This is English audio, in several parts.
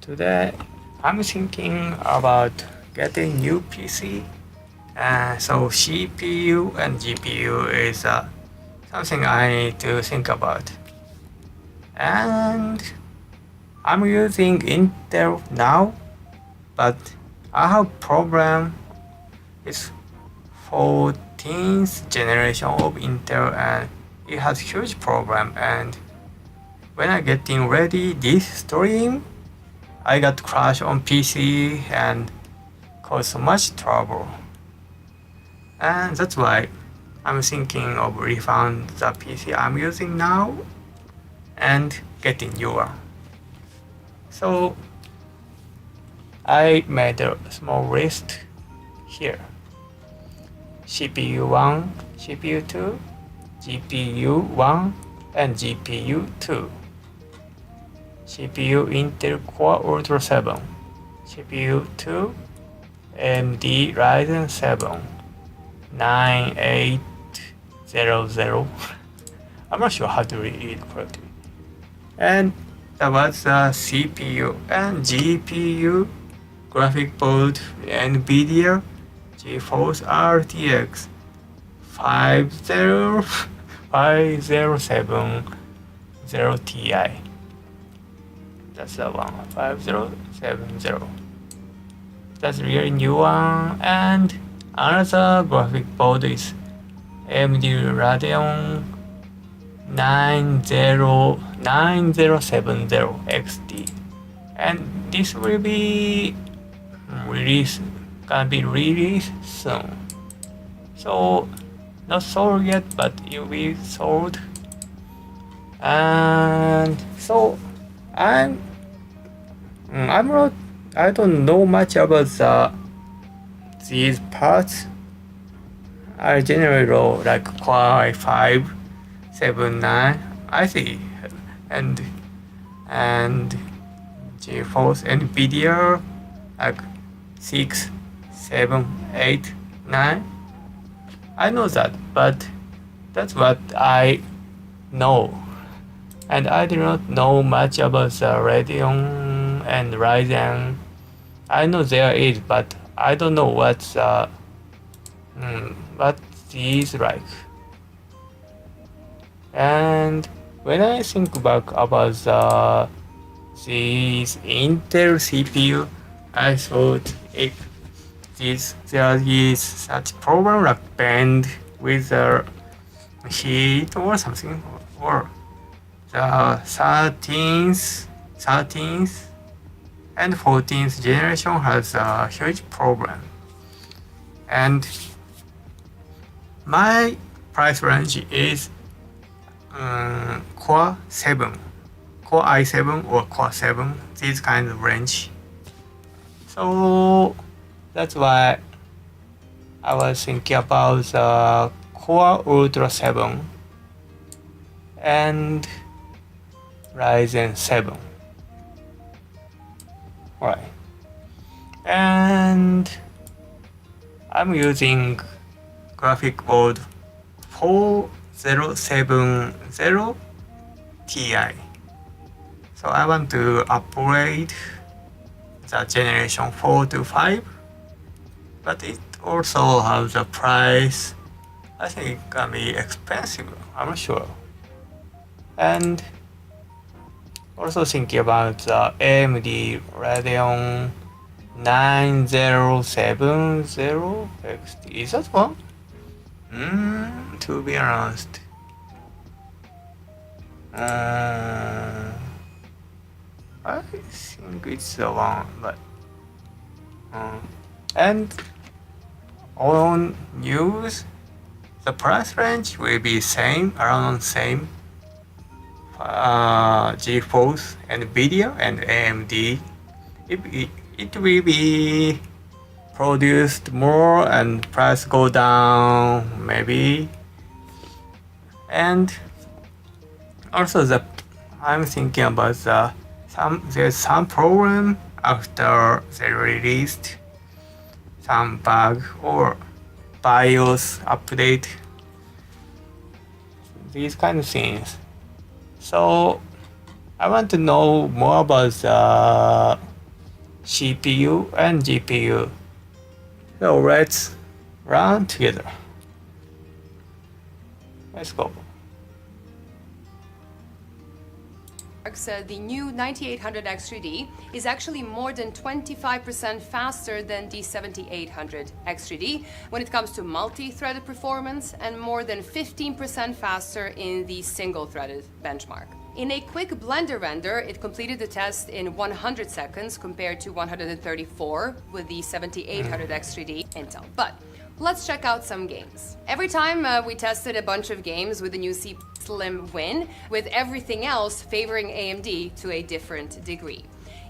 Today I'm thinking about getting new PC. So CPU and GPU is something I need to think about. And I'm using Intel now, but I have problem with 14th generation of Intel and it has huge problem, and when I getting ready this stream I got crash on PC and caused so much trouble. And that's why I'm thinking of refund the PC I'm using now and getting newer. So I made a small list here. CPU 1, CPU 2, GPU 1 and GPU 2. CPU Intel Core Ultra 7, CPU 2, AMD Ryzen 7, 9800. I'm not sure how to read it correctly. And that was the CPU and GPU graphic board NVIDIA GeForce RTX 5070 Ti. That's the one, 5070. That's really new one. And another graphic board is AMD Radeon 9070 XT. And this will be gonna be released soon. So not sold yet, but it will be sold. And so I don't know much about these parts. I generally know like Core i5 79 I see, and GeForce NVIDIA like 6, 7, 8, 9. I know that, but that's what I know. And I do not know much about the Radeon and Ryzen. I know there is, but I don't know what these like. And when I think back about these Intel CPU, I thought if there is such problem like bend with the heat or something, or the 13th and 14th generation has a huge problem. And my price range is Core 7, Core i7 or Core 7, this kind of range. So that's why I was thinking about the Core Ultra 7 and Ryzen 7. Alright. And I'm using graphic board 4070 Ti. So I want to upgrade the generation 4 to 5, but it also has a price. I think it can be expensive, I'm not sure. And also thinking about the AMD Radeon 9070 XT. Is that one? To be honest, I think it's the one, but and on news, the price range will be around same. GeForce, NVIDIA, and AMD. It will be produced more and price go down maybe. And also I'm thinking about there's some problem after they released some bug or BIOS update, these kind of things. So I want to know more about the CPU and GPU. So let's run together. Let's go. The new 9800X3D is actually more than 25% faster than the 7800X3D when it comes to multi-threaded performance, and more than 15% faster in the single-threaded benchmark. In a quick Blender render, it completed the test in 100 seconds compared to 134 with the 7800X3D Intel. But let's check out some games. Every time we tested a bunch of games with the new CPU, Slim win, with everything else favoring AMD to a different degree.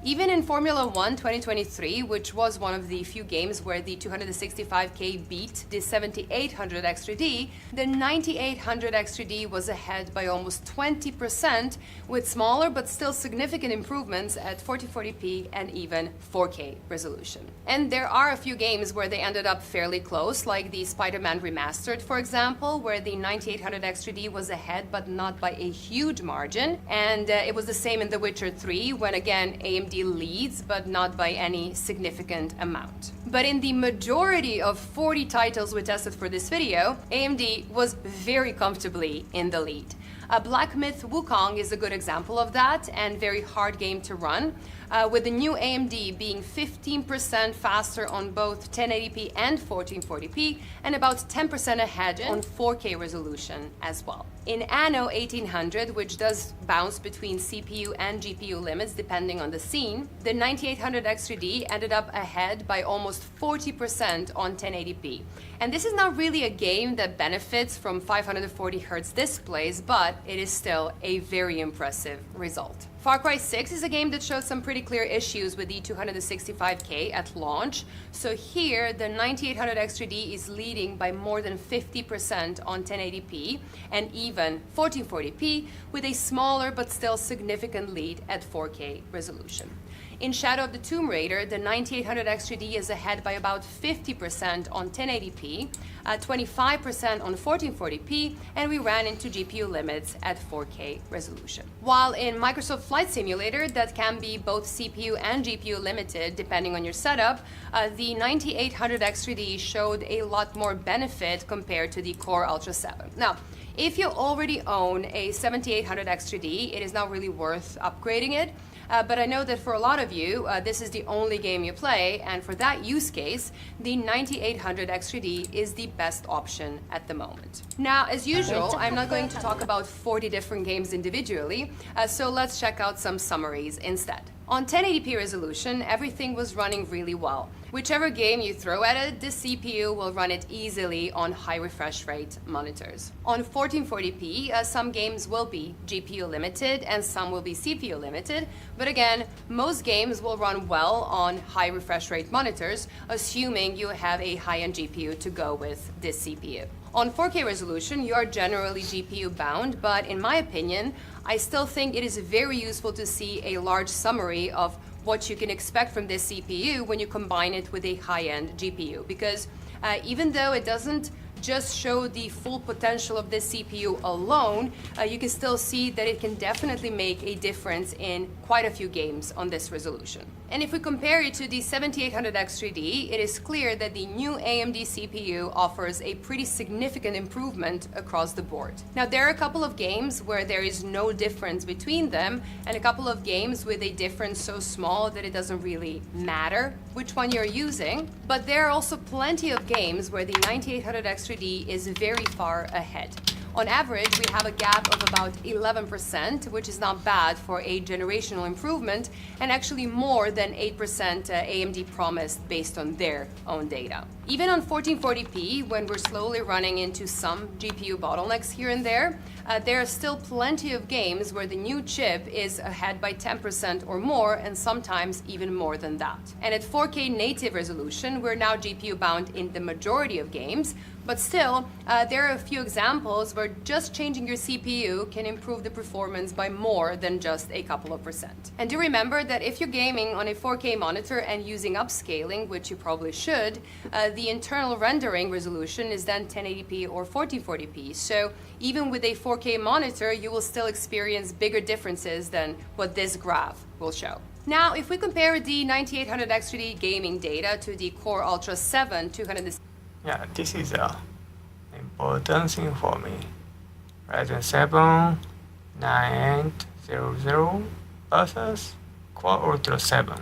Even in Formula 1 2023, which was one of the few games where the 265K beat the 7800X3D, the 9800X3D was ahead by almost 20%, with smaller but still significant improvements at 1440p and even 4K resolution. And there are a few games where they ended up fairly close, like the Spider-Man Remastered, for example, where the 9800X3D was ahead but not by a huge margin. And it was the same in The Witcher 3, when again AMD leads, but not by any significant amount. But in the majority of 40 titles we tested for this video, AMD was very comfortably in the lead. Black Myth Wukong is a good example of that, and very hard game to run, with the new AMD being 15% faster on both 1080p and 1440p, and about 10% ahead on 4K resolution as well. In Anno 1800, which does bounce between CPU and GPU limits depending on the scene, the 9800X3D ended up ahead by almost 40% on 1080p. And this is not really a game that benefits from 540Hz displays, but it is still a very impressive result. Far Cry 6 is a game that shows some pretty clear issues with the 265K at launch. So here, the 9800X3D is leading by more than 50% on 1080p and even 1440p, with a smaller but still significant lead at 4K resolution. In Shadow of the Tomb Raider, the 9800X3D is ahead by about 50% on 1080p, 25% on 1440p, and we ran into GPU limits at 4K resolution. While in Microsoft Flight Simulator, that can be both CPU and GPU limited depending on your setup, the 9800X3D showed a lot more benefit compared to the Core Ultra 7. Now, if you already own a 7800X3D, it is not really worth upgrading it. But I know that for a lot of you, this is the only game you play, and for that use case, the 9800X3D is the best option at the moment. Now, as usual, I'm not going to talk about 40 different games individually, so let's check out some summaries instead. On 1080p resolution, everything was running really well. Whichever game you throw at it, the CPU will run it easily on high refresh rate monitors. On 1440p, some games will be GPU limited and some will be CPU limited, but again, most games will run well on high refresh rate monitors, assuming you have a high-end GPU to go with this CPU. On 4K resolution, you are generally GPU bound, but in my opinion, I still think it is very useful to see a large summary of what you can expect from this CPU when you combine it with a high-end GPU, because even though it doesn't just show the full potential of this CPU alone, you can still see that it can definitely make a difference in quite a few games on this resolution. And if we compare it to the 7800X3D, it is clear that the new AMD CPU offers a pretty significant improvement across the board. Now, there are a couple of games where there is no difference between them, and a couple of games with a difference so small that it doesn't really matter which one you're using. But there are also plenty of games where the 9800X3D is very far ahead. On average, we have a gap of about 11%, which is not bad for a generational improvement, and actually more than 8% AMD promised based on their own data. Even on 1440p, when we're slowly running into some GPU bottlenecks here and there are still plenty of games where the new chip is ahead by 10% or more, and sometimes even more than that. And at 4K native resolution, we're now GPU bound in the majority of games, but still, there are a few examples where just changing your CPU can improve the performance by more than just a couple of percent. And do remember that if you're gaming on a 4K monitor and using upscaling, which you probably should, the internal rendering resolution is then 1080p or 1440p. So even with a 4K monitor, you will still experience bigger differences than what this graph will show. Now, if we compare the 9800 X3D gaming data to the Core Ultra 7 200. Yeah, this is a important thing for me. Ryzen 7 9800 versus Core Ultra 7.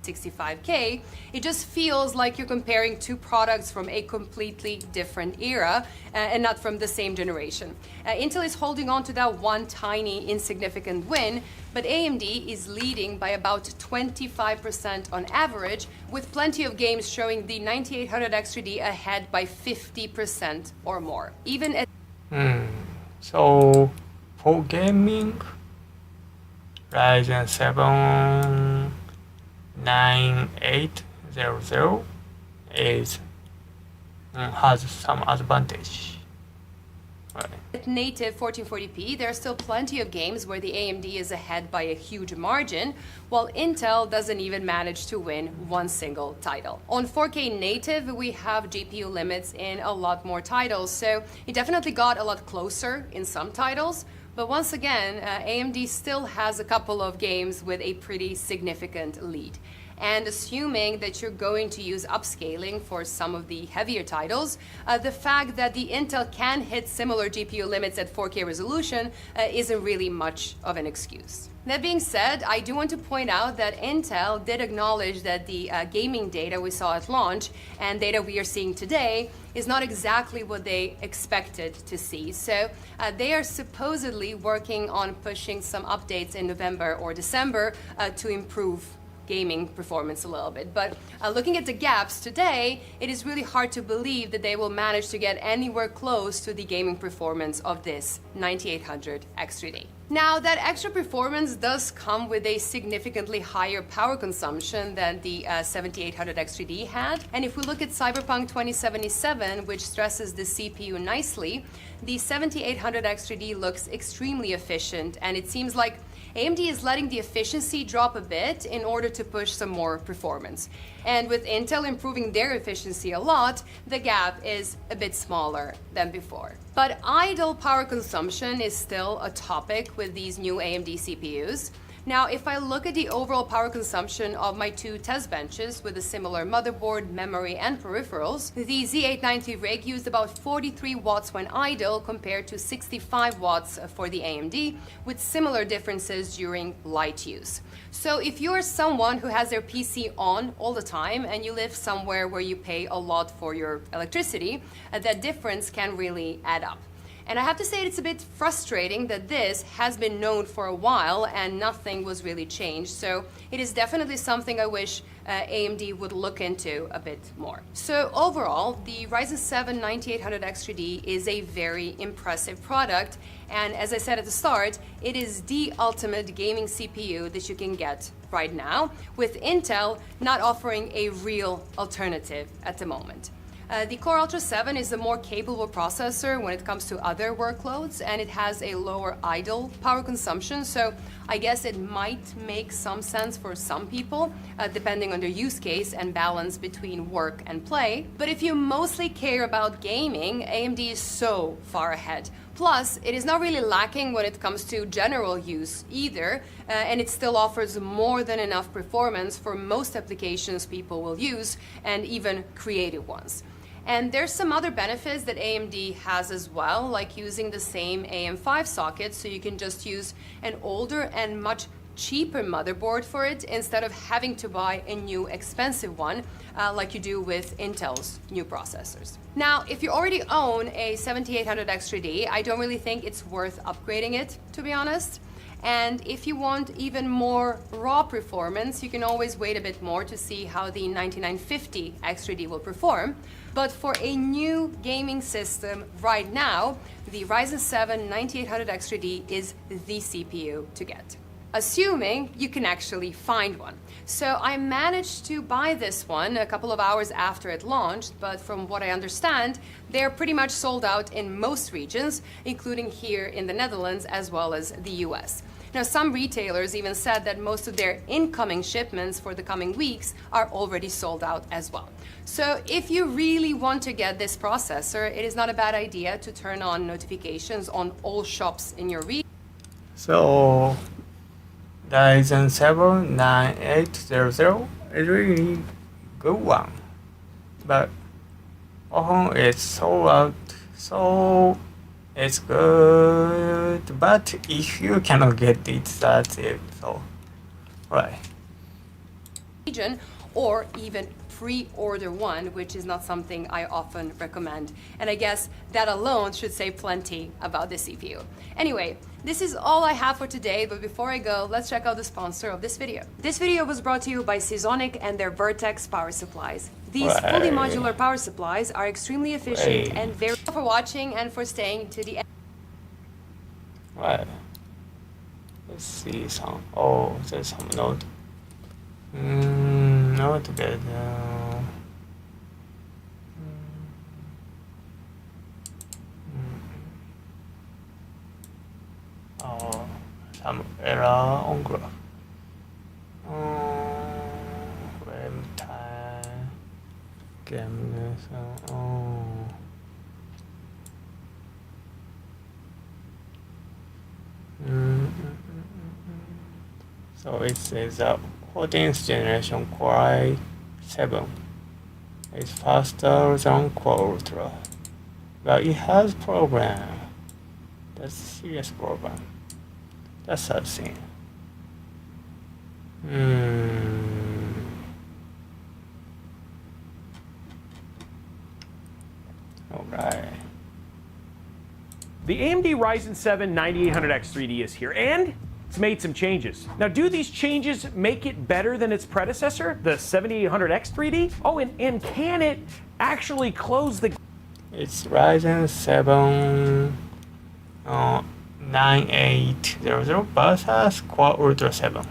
65K, it just feels like you're comparing two products from a completely different era and not from the same generation. Intel is holding on to that one tiny insignificant win, but AMD is leading by about 25% on average, with plenty of games showing the 9800 X3D ahead by 50% or more. Even at So for gaming, Ryzen 7 9800 has some advantage. Right. At native 1440p, there are still plenty of games where the AMD is ahead by a huge margin, while Intel doesn't even manage to win one single title. On 4K native, we have GPU limits in a lot more titles, so it definitely got a lot closer in some titles. But once again, AMD still has a couple of games with a pretty significant lead. And assuming that you're going to use upscaling for some of the heavier titles, the fact that the Intel can hit similar GPU limits at 4K resolution isn't really much of an excuse. That being said, I do want to point out that Intel did acknowledge that the gaming data we saw at launch and data we are seeing today is not exactly what they expected to see. So they are supposedly working on pushing some updates in November or December to improve gaming performance a little bit. But looking at the gaps today, it is really hard to believe that they will manage to get anywhere close to the gaming performance of this 9800 X3D. Now, that extra performance does come with a significantly higher power consumption than the 7800 X3D had. And if we look at Cyberpunk 2077, which stresses the CPU nicely, the 7800 X3D looks extremely efficient, and it seems like AMD is letting the efficiency drop a bit in order to push some more performance. And with Intel improving their efficiency a lot, the gap is a bit smaller than before. But idle power consumption is still a topic with these new AMD CPUs. Now, if I look at the overall power consumption of my two test benches with a similar motherboard, memory, and peripherals, the Z890 rig used about 43 watts when idle compared to 65 watts for the AMD, with similar differences during light use. So if you're someone who has their PC on all the time and you live somewhere where you pay a lot for your electricity, that difference can really add up. And I have to say it's a bit frustrating that this has been known for a while and nothing was really changed. So it is definitely something I wish AMD would look into a bit more. So overall, the Ryzen 7 9800 X3D is a very impressive product. And as I said at the start, it is the ultimate gaming CPU that you can get right now, with Intel not offering a real alternative at the moment. The Core Ultra 7 is a more capable processor when it comes to other workloads, and it has a lower idle power consumption, so I guess it might make some sense for some people, depending on their use case and balance between work and play. But if you mostly care about gaming, AMD is so far ahead. Plus, it is not really lacking when it comes to general use either, and it still offers more than enough performance for most applications people will use, and even creative ones. And there's some other benefits that AMD has as well, like using the same AM5 socket, so you can just use an older and much cheaper motherboard for it instead of having to buy a new expensive one like you do with Intel's new processors. Now, if you already own a 7800 X3D, I don't really think it's worth upgrading it, to be honest. And if you want even more raw performance, you can always wait a bit more to see how the 9950 X3D will perform. But for a new gaming system right now, the Ryzen 7 9800 X3D is the CPU to get, assuming you can actually find one. So I managed to buy this one a couple of hours after it launched, but from what I understand, they're pretty much sold out in most regions, including here in the Netherlands as well as the US. Now, some retailers even said that most of their incoming shipments for the coming weeks are already sold out as well. So if you really want to get this processor, it is not a bad idea to turn on notifications on all shops in your region. So Ryzen 7 9800 is really good one, but often it's sold out, so it's good, but if you cannot get it, that's it. So right. Region, or even pre-order one, which is not something I often recommend. And I guess that alone should say plenty about this CPU. Anyway, this is all I have for today, but before I go, let's check out the sponsor of this video. This video was brought to you by Seasonic and their Vertex power supplies. These fully modular power supplies are extremely efficient and very... Thank you for watching and for staying to the end. Right. Let's see some. Oh, there's some note. Not bad. Oh, some error on graph. Frame time. Game. Oh. So it says that 14th generation Core i7 is faster than Core Ultra, but it has problem. That's a serious problem. That's a thing. Alright. The AMD Ryzen 7 9800X3D is here, and it's made some changes. Now, do these changes make it better than its predecessor, the 7800X3D? Oh, and can it actually close the... It's Ryzen 7 9800 versus Core Ultra 7.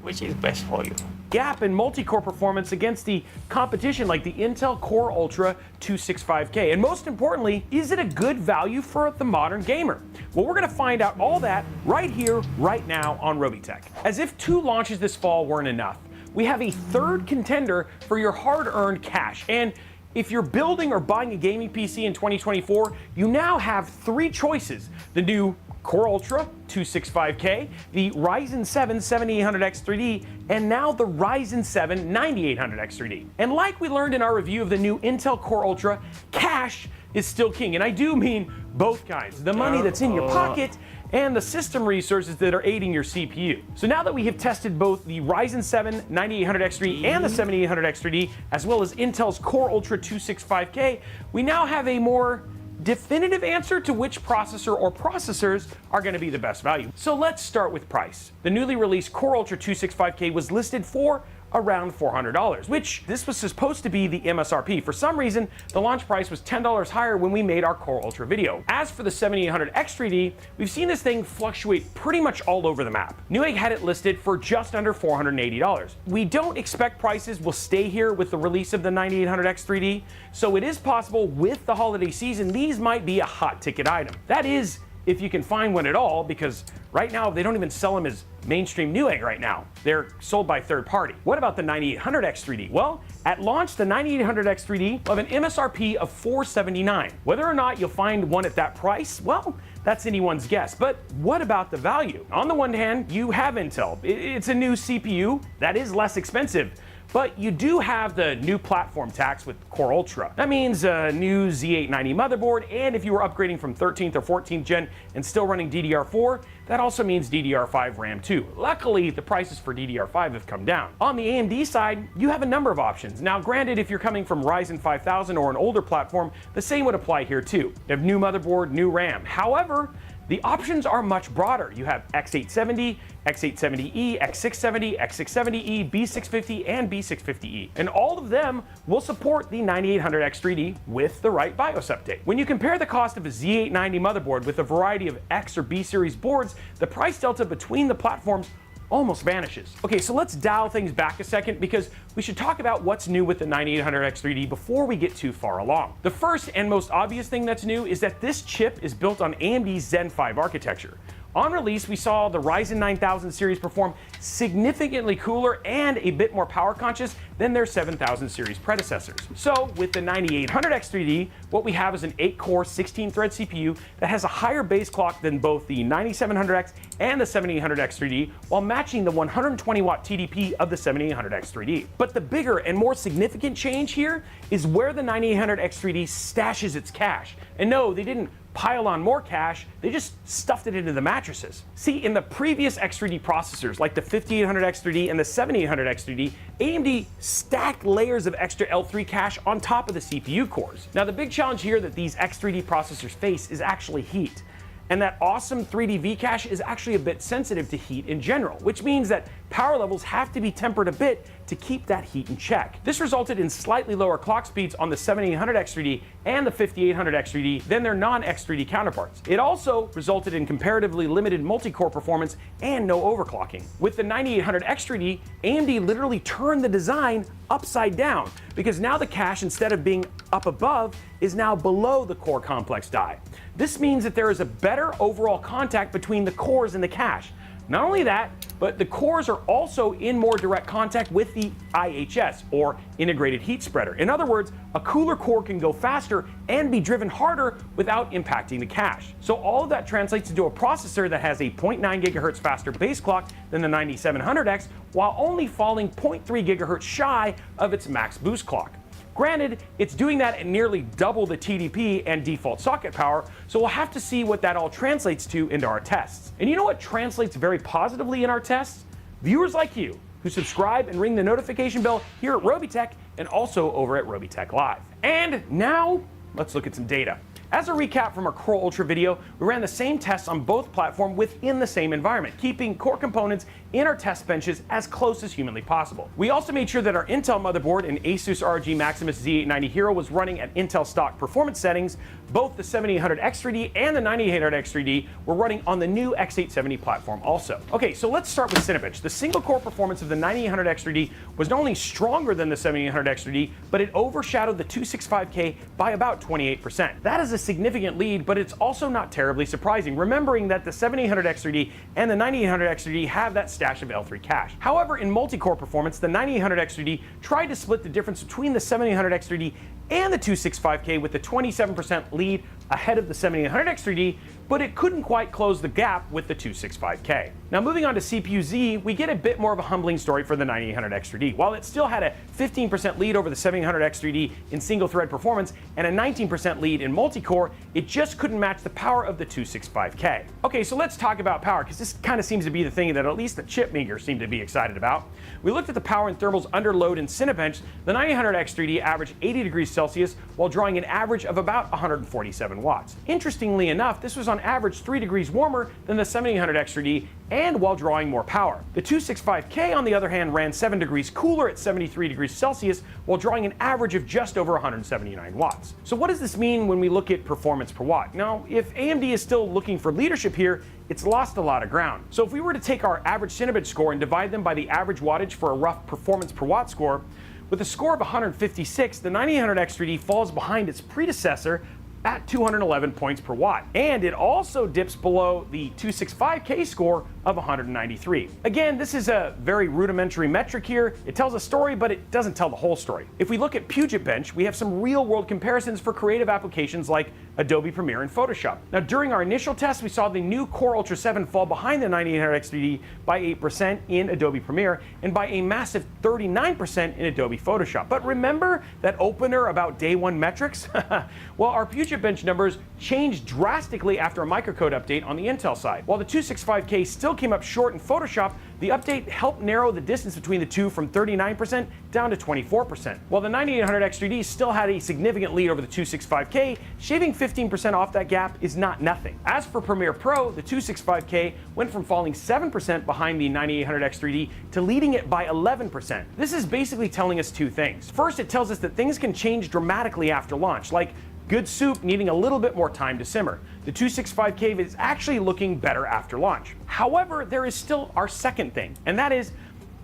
Which is best for you? gap in multi-core performance against the competition like the Intel Core Ultra 265K? And most importantly, is it a good value for the modern gamer? Well, we're going to find out all that right here, right now on Robitech. As if 2 launches this fall weren't enough, we have a third contender for your hard-earned cash. And if you're building or buying a gaming PC in 2024, you now have 3 choices: the new Core Ultra 265K, the Ryzen 7 7800X3D, and now the Ryzen 7 9800X3D. And like we learned in our review of the new Intel Core Ultra, cash is still king. And I do mean both kinds: the money that's in your pocket and the system resources that are aiding your CPU. So now that we have tested both the Ryzen 7 9800X3D and the 7800X3D, as well as Intel's Core Ultra 265K, we now have a more definitive answer to which processor or processors are going to be the best value. So let's start with price. The newly released Core Ultra 265K was listed for around $400, which this was supposed to be the MSRP. For some reason, the launch price was $10 higher when we made our Core Ultra video. As for the 7800X3D, we've seen this thing fluctuate pretty much all over the map. Newegg had it listed for just under $480. We don't expect prices will stay here with the release of the 9800X3D, so it is possible with the holiday season these might be a hot ticket item. That is, if you can find one at all, because right now they don't even sell them as mainstream Newegg right now. They're sold by third party. What about the 9800X3D? Well, at launch, the 9800X3D will have an MSRP of $479. Whether or not you'll find one at that price, well, that's anyone's guess. But what about the value? On the one hand, you have Intel. It's a new CPU that is less expensive, but you do have the new platform tax with Core Ultra. That means a new Z890 motherboard, and if you were upgrading from 13th or 14th gen and still running DDR4, that also means DDR5 RAM too. Luckily, the prices for DDR5 have come down. On the AMD side, you have a number of options. Now, granted, if you're coming from Ryzen 5000 or an older platform, the same would apply here too. You have new motherboard, new RAM. However, the options are much broader. You have X870, X870E, X670, X670E, B650, and B650E. And all of them will support the 9800X3D with the right BIOS update. When you compare the cost of a Z890 motherboard with a variety of X or B series boards, the price delta between the platforms almost vanishes. Okay, so let's dial things back a second, because we should talk about what's new with the 9800X3D before we get too far along. The first and most obvious thing that's new is that this chip is built on AMD's Zen 5 architecture. On release, we saw the Ryzen 9000 series perform significantly cooler and a bit more power conscious than their 7000 series predecessors. So with the 9800X3D, what we have is an 8-core 16-thread CPU that has a higher base clock than both the 9700X and the 7800X3D, while matching the 120-watt TDP of the 7800X3D. But the bigger and more significant change here is where the 9800X3D stashes its cache. And no, they didn't pile on more cache, they just stuffed it into the mattresses. See, in the previous X3D processors, like the 5800X3D and the 7800X3D, AMD stacked layers of extra L3 cache on top of the CPU cores. Now, the big challenge here that these X3D processors face is actually heat. And that awesome 3D V-cache is actually a bit sensitive to heat in general, which means that power levels have to be tempered a bit to keep that heat in check. This resulted in slightly lower clock speeds on the 7800X3D and the 5800X3D than their non-X3D counterparts. It also resulted in comparatively limited multi-core performance and no overclocking. With the 9800X3D, AMD literally turned the design upside down, because now the cache, instead of being up above, is now below the core complex die. This means that there is a better overall contact between the cores and the cache. Not only that, but the cores are also in more direct contact with the IHS, or integrated heat spreader. In other words, a cooler core can go faster and be driven harder without impacting the cache. So all of that translates into a processor that has a 0.9 gigahertz faster base clock than the 9700X, while only falling 0.3 gigahertz shy of its max boost clock. Granted, it's doing that at nearly double the TDP and default socket power, so we'll have to see what that all translates to into our tests. And you know what translates very positively in our tests? Viewers like you, who subscribe and ring the notification bell here at Robitech and also over at Robitech Live. And now, let's look at some data. As a recap from our Core Ultra video, we ran the same tests on both platforms within the same environment, keeping core components in our test benches as close as humanly possible. We also made sure that our Intel motherboard and Asus ROG Maximus Z890 Hero was running at Intel stock performance settings. Both the 7800X3D and the 9800X3D were running on the new X870 platform also. Okay, so let's start with Cinebench. The single core performance of the 9800X3D was not only stronger than the 7800X3D, but it overshadowed the 265K by about 28%. That is a significant lead, but it's also not terribly surprising, remembering that the 7800X3D and the 9800X3D have that stash of L3 cache. However, in multi-core performance, the 9800X3D tried to split the difference between the 7800X3D and the 265K with a 27% lead ahead of the 7800X3D, but it couldn't quite close the gap with the 265K. Now, moving on to CPU-Z, we get a bit more of a humbling story for the 9800X3D. While it still had a 15% lead over the 7800X3D in single-thread performance and a 19% lead in multi-core, it just couldn't match the power of the 265K. Okay, so let's talk about power, because this kind of seems to be the thing that at least the chip makers seem to be excited about. We looked at the power and thermals under load in Cinebench. The 9800X3D averaged 80 degrees Celsius while drawing an average of about 147 watts. Interestingly enough, this was on average 3 degrees warmer than the 7800X3D and while drawing more power. The 265K, on the other hand, ran 7 degrees cooler at 73 degrees Celsius while drawing an average of just over 179 watts. So what does this mean when we look at performance per watt? Now, if AMD is still looking for leadership here, it's lost a lot of ground. So if we were to take our average Cinebench score and divide them by the average wattage for a rough performance per watt score, with a score of 156, the 9800X3D falls behind its predecessor at 211 points per watt. And it also dips below the 265K score of 193. Again, this is a very rudimentary metric here. It tells a story, but it doesn't tell the whole story. If we look at Puget Bench, we have some real-world comparisons for creative applications like Adobe Premiere and Photoshop. Now, during our initial test, we saw the new Core Ultra 7 fall behind the 9800X3D by 8% in Adobe Premiere and by a massive 39% in Adobe Photoshop. But remember that opener about day one metrics? Well, our Puget Bench numbers changed drastically after a microcode update on the Intel side. While the 265K still came up short in Photoshop, the update helped narrow the distance between the two from 39% down to 24%. While the 9800X3D still had a significant lead over the 265K, shaving 15% off that gap is not nothing. As for Premiere Pro, the 265K went from falling 7% behind the 9800X3D to leading it by 11%. This is basically telling us two things. First, it tells us that things can change dramatically after launch, like good soup needing a little bit more time to simmer. The 265K is actually looking better after launch. However, there is still our second thing, and that is,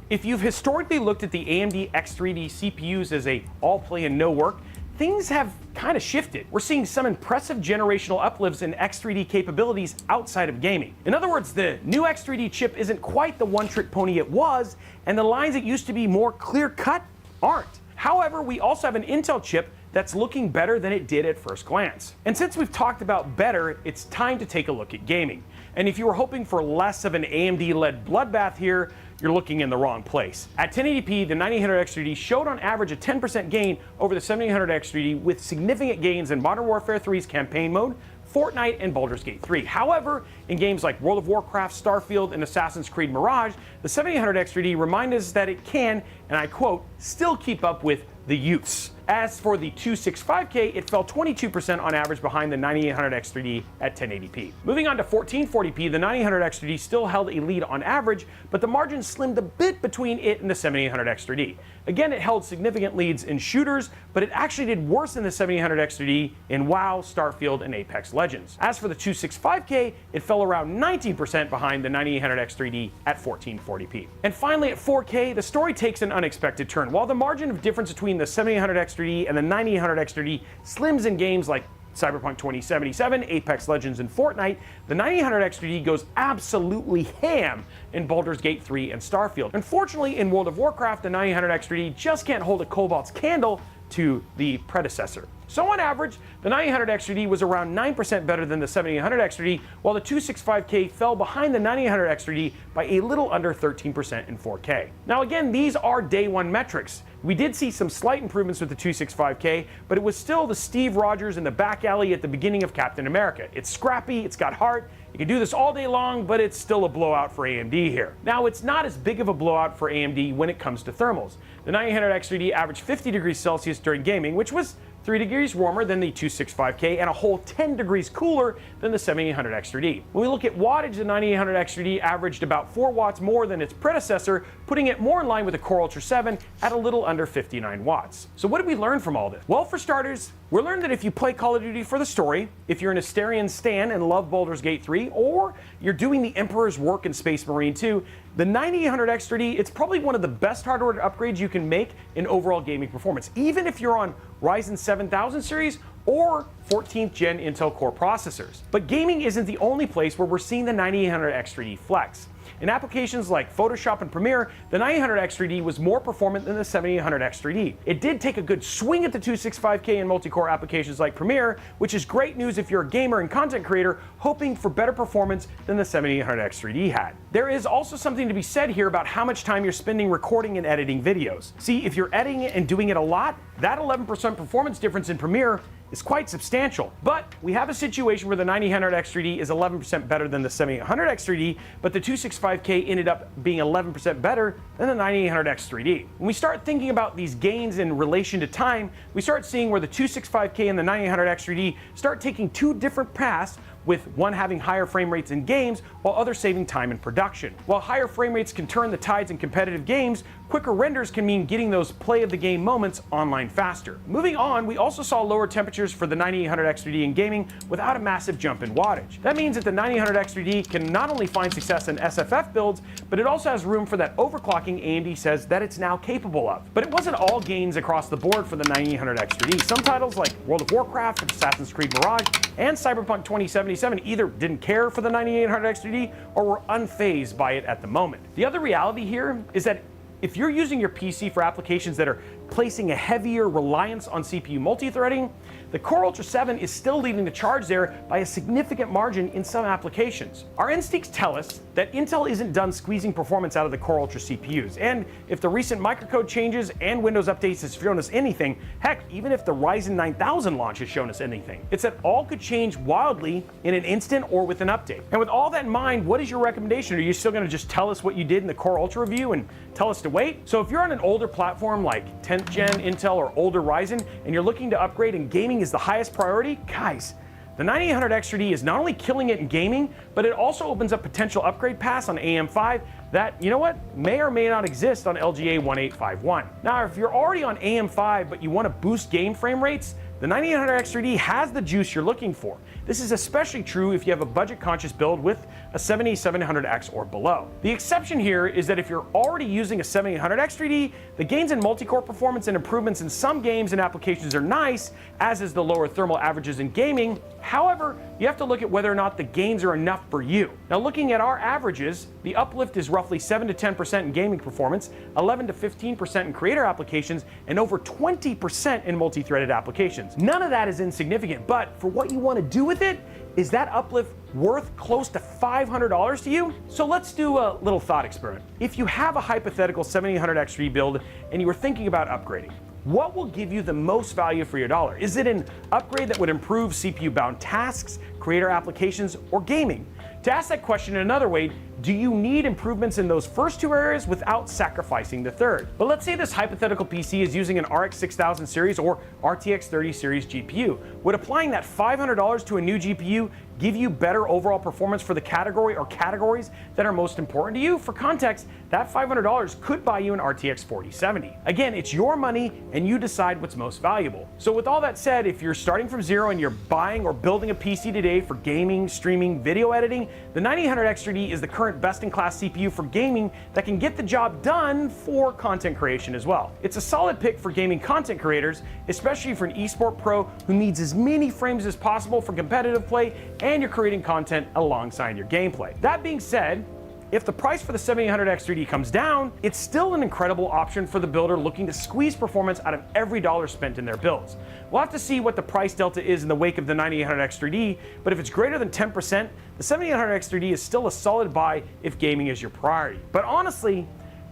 if you've historically looked at the AMD X3D CPUs as a all play and no work, things have kind of shifted. We're seeing some impressive generational uplifts in X3D capabilities outside of gaming. In other words, the new X3D chip isn't quite the one-trick pony it was, and the lines that used to be more clear-cut aren't. However, we also have an Intel chip that's looking better than it did at first glance. And since we've talked about better, it's time to take a look at gaming. And if you were hoping for less of an AMD-led bloodbath here, you're looking in the wrong place. At 1080p, the 9800 X3D showed on average a 10% gain over the 7800 X3D with significant gains in Modern Warfare 3's campaign mode, Fortnite, and Baldur's Gate 3. However, in games like World of Warcraft, Starfield, and Assassin's Creed Mirage, the 7800 X3D reminds us that it can, and I quote, still keep up with the youths. As for the 265K, it fell 22% on average behind the 9800 X3D at 1080p. Moving on to 1440p, the 9800 X3D still held a lead on average, but the margin slimmed a bit between it and the 7800 X3D. Again, it held significant leads in shooters, but it actually did worse than the 7800 X3D in WoW, Starfield, and Apex Legends. As for the 265K, it fell around 19% behind the 9800 X3D at 1440p. And finally, at 4K, the story takes an unexpected turn. While the margin of difference between the 7800 X3D and the 9800 X3D slims in games like Cyberpunk 2077, Apex Legends, and Fortnite, the 9800 X3D goes absolutely ham in Baldur's Gate 3 and Starfield. Unfortunately, in World of Warcraft, the 9800 X3D just can't hold a Cobalt's candle to the predecessor. So on average, the 9800 X3D was around 9% better than the 7800 X3D, while the 265K fell behind the 9800 X3D by a little under 13% in 4K. Now again, these are day one metrics. We did see some slight improvements with the 265K, but it was still the Steve Rogers in the back alley at the beginning of Captain America. It's scrappy, it's got heart, you can do this all day long, but it's still a blowout for AMD here. Now, it's not as big of a blowout for AMD when it comes to thermals. The 9800 X3D averaged 50 degrees Celsius during gaming, which was 3 degrees warmer than the 265K and a whole 10 degrees cooler than the 7800 X3D. When we look at wattage, the 9800 X3D averaged about 4 watts more than its predecessor, putting it more in line with the Core Ultra 7 at a little under 59 watts. So what did we learn from all this? Well, for starters, we learned that if you play Call of Duty for the story, if you're an Asterion stan and love Baldur's Gate 3, or you're doing the Emperor's work in Space Marine 2, the 9800 X3D, it's probably one of the best hardware upgrades you can make in overall gaming performance, even if you're on Ryzen 7000 series or 14th gen Intel Core processors. But gaming isn't the only place where we're seeing the 9800 X3D flex. In applications like Photoshop and Premiere, the 9800 X3D was more performant than the 7800 X3D. It did take a good swing at the 265K in multi-core applications like Premiere, which is great news if you're a gamer and content creator hoping for better performance than the 7800 X3D had. There is also something to be said here about how much time you're spending recording and editing videos. See, if you're editing it and doing it a lot, that 11% performance difference in Premiere is quite substantial. But we have a situation where the 9800 X3D is 11% better than the 7800 X3D, but the 265K ended up being 11% better than the 9800 X3D. When we start thinking about these gains in relation to time, we start seeing where the 265K and the 9800 X3D start taking two different paths, with one having higher frame rates in games while others saving time in production. While higher frame rates can turn the tides in competitive games, quicker renders can mean getting those play of the game moments online faster. Moving on, we also saw lower temperatures for the 9800 X3D in gaming without a massive jump in wattage. That means that the 9800 X3D can not only find success in SFF builds, but it also has room for that overclocking AMD says that it's now capable of. But it wasn't all gains across the board for the 9800 X3D. Some titles like World of Warcraft, Assassin's Creed Mirage, and Cyberpunk 2077 either didn't care for the 9800 X3D or were unfazed by it at the moment. The other reality here is that if you're using your PC for applications that are placing a heavier reliance on CPU multi-threading, the Core Ultra 7 is still leading the charge there by a significant margin in some applications. Our instincts tell us that Intel isn't done squeezing performance out of the Core Ultra CPUs, and if the recent microcode changes and Windows updates has shown us anything, heck, even if the Ryzen 9000 launch has shown us anything, it's that all could change wildly in an instant or with an update. And with all that in mind, what is your recommendation? Are you still going to just tell us what you did in the Core Ultra review and tell us to wait? So if you're on an older platform like 10th gen Intel or older Ryzen and you're looking to upgrade and gaming is the highest priority, guys, the 9800 X3D is not only killing it in gaming, but it also opens up potential upgrade paths on AM5 that, you know what, may or may not exist on LGA 1851. Now, if you're already on AM5 but you want to boost game frame rates, the 9800 X3D has the juice you're looking for. This is especially true if you have a budget-conscious build with a 7700X or below. The exception here is that if you're already using a 7800X 3D, the gains in multi-core performance and improvements in some games and applications are nice, as is the lower thermal averages in gaming. However, you have to look at whether or not the gains are enough for you. Now, looking at our averages, the uplift is roughly 7 to 10% in gaming performance, 11 to 15% in creator applications, and over 20% in multi-threaded applications. None of that is insignificant, but for what you want to do with it, is that uplift worth close to $500 to you? So let's do a little thought experiment. If you have a hypothetical 7800X 3D build and you were thinking about upgrading, what will give you the most value for your dollar? Is it an upgrade that would improve CPU-bound tasks, creator applications, or gaming? To ask that question in another way, do you need improvements in those first two areas without sacrificing the third? But let's say this hypothetical PC is using an RX 6000 series or RTX 30 series GPU. Would applying that $500 to a new GPU give you better overall performance for the category or categories that are most important to you? For context, that $500 could buy you an RTX 4070. Again, it's your money and you decide what's most valuable. So with all that said, if you're starting from zero and you're buying or building a PC today for gaming, streaming, video editing, the 9800X 3D is the current best-in-class CPU for gaming that can get the job done for content creation as well. It's a solid pick for gaming content creators, especially for an esport pro who needs as many frames as possible for competitive play and you're creating content alongside your gameplay. That being said, if the price for the 7800X 3D comes down, it's still an incredible option for the builder looking to squeeze performance out of every dollar spent in their builds. We'll have to see what the price delta is in the wake of the 9800X 3D, but if it's greater than 10%, the 7800X 3D is still a solid buy if gaming is your priority. But honestly,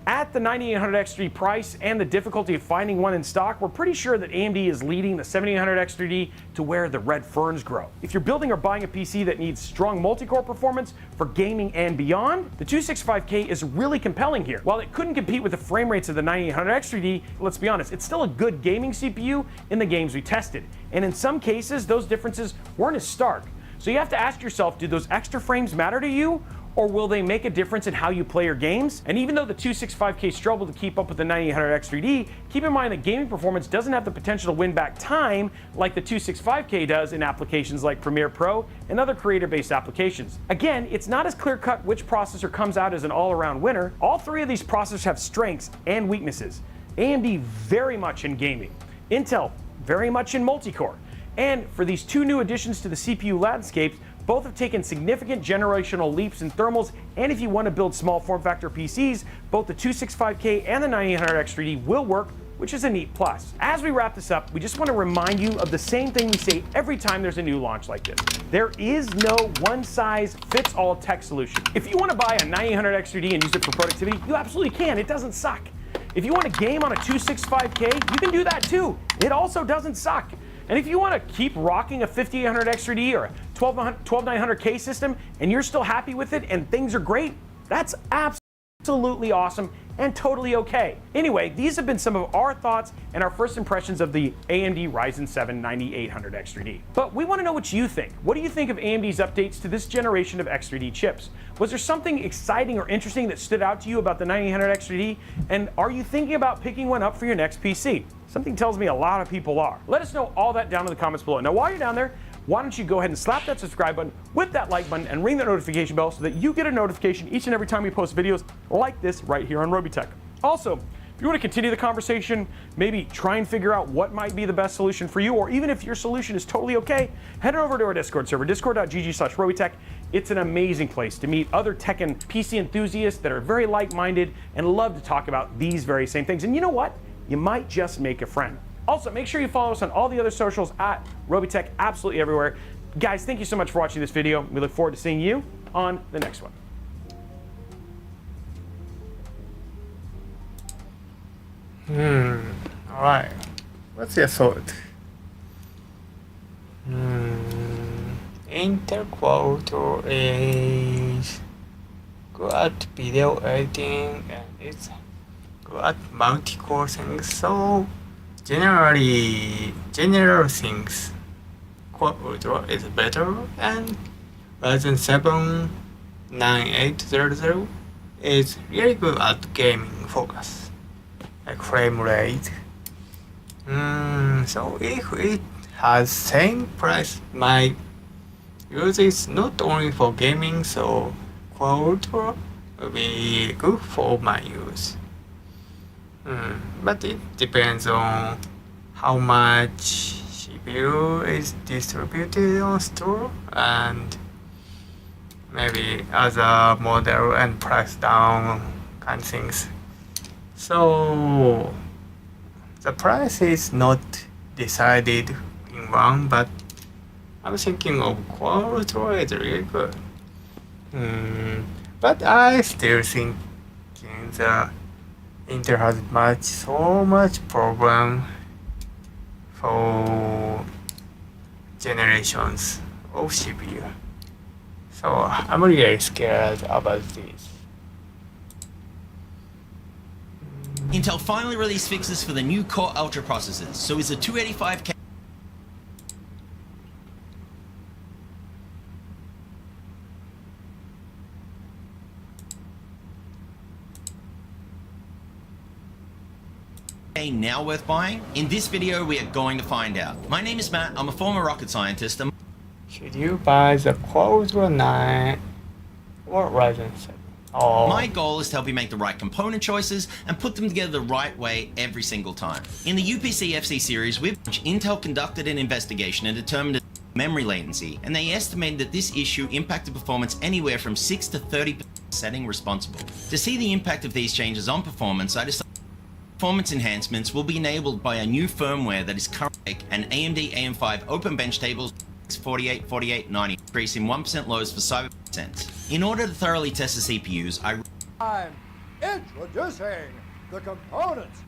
at the 9800X 3D price and the difficulty of finding one in stock, we're pretty sure that AMD is leading the 7800X 3D to where the red ferns grow. If you're building or buying a PC that needs strong multi-core performance for gaming and beyond, the 265K is really compelling here. While it couldn't compete with the frame rates of the 9800X 3D, let's be honest, it's still a good gaming CPU in the games we tested. And in some cases, those differences weren't as stark. So you have to ask yourself, do those extra frames matter to you? Or will they make a difference in how you play your games? And even though the 265K struggled to keep up with the 9800X 3D, keep in mind that gaming performance doesn't have the potential to win back time like the 265K does in applications like Premiere Pro and other creator-based applications. Again, it's not as clear-cut which processor comes out as an all-around winner. All three of these processors have strengths and weaknesses. AMD very much in gaming, Intel very much in multi-core. And for these two new additions to the CPU landscape, both have taken significant generational leaps in thermals, and if you want to build small form factor PCs, both the 265K and the 9800X 3D will work, which is a neat plus. As we wrap this up, we just want to remind you of the same thing we say every time there's a new launch like this. There is no one-size-fits-all tech solution. If you want to buy a 9800X 3D and use it for productivity, you absolutely can. It doesn't suck. If you want to game on a 265K, you can do that too. It also doesn't suck. And if you want to keep rocking a 5800X 3D or a 12900K system and you're still happy with it and things are great, that's absolutely awesome and totally okay. Anyway, these have been some of our thoughts and our first impressions of the AMD Ryzen 7 9800X 3D. But we want to know what you think. What do you think of AMD's updates to this generation of X3D chips? Was there something exciting or interesting that stood out to you about the 9800X 3D? And are you thinking about picking one up for your next PC? Something tells me a lot of people are. Let us know all that down in the comments below. Now, while you're down there, why don't you go ahead and slap that subscribe button with that like button and ring that notification bell so that you get a notification each and every time we post videos like this right here on Robotech. Also, if you want to continue the conversation, maybe try and figure out what might be the best solution for you, or even if your solution is totally okay, head over to our Discord server, discord.gg/Robotech. It's an amazing place to meet other tech and PC enthusiasts that are very like-minded and love to talk about these very same things. And you know what? You might just make a friend. Also, make sure you follow us on all the other socials at Robotech, absolutely everywhere. Guys, thank you so much for watching this video. We look forward to seeing you on the next one. Alright. What's your thought? Intel Quad is good at video editing and it's good at multi-core things, so general things Quad Ultra is better, and Ryzen 7 9800 is really good at gaming focus, like frame rate. So if it has same price, my use is not only for gaming, so Core Ultra will be good for my use. But it depends on how much CPU is distributed on store and maybe other model and price down kind of things. So the price is not decided in one, but I'm thinking of Core Ultra is really good. But I still thinking the Intel has so much problem for generations of CPU. So I'm really scared about this. Intel finally released fixes for the new Core Ultra processors, so is the 285K now worth buying? In this video, we are going to find out. My name is Matt, I'm a former rocket scientist, and Should you buy the Core Ultra 9 or Ryzen 7? my goal is to help you make the right component choices and put them together the right way every single time. In the UPC FC series, Intel conducted an investigation and determined memory latency, and they estimated that this issue impacted performance anywhere from 6 to 30% setting responsible. To see the impact of these changes on performance, I decided performance enhancements will be enabled by a new firmware that is currently an AMD AM5 Open Bench Tables 48-48-90, increasing 1% lows for cyber%. In order to thoroughly test the CPUs, I'm introducing the components.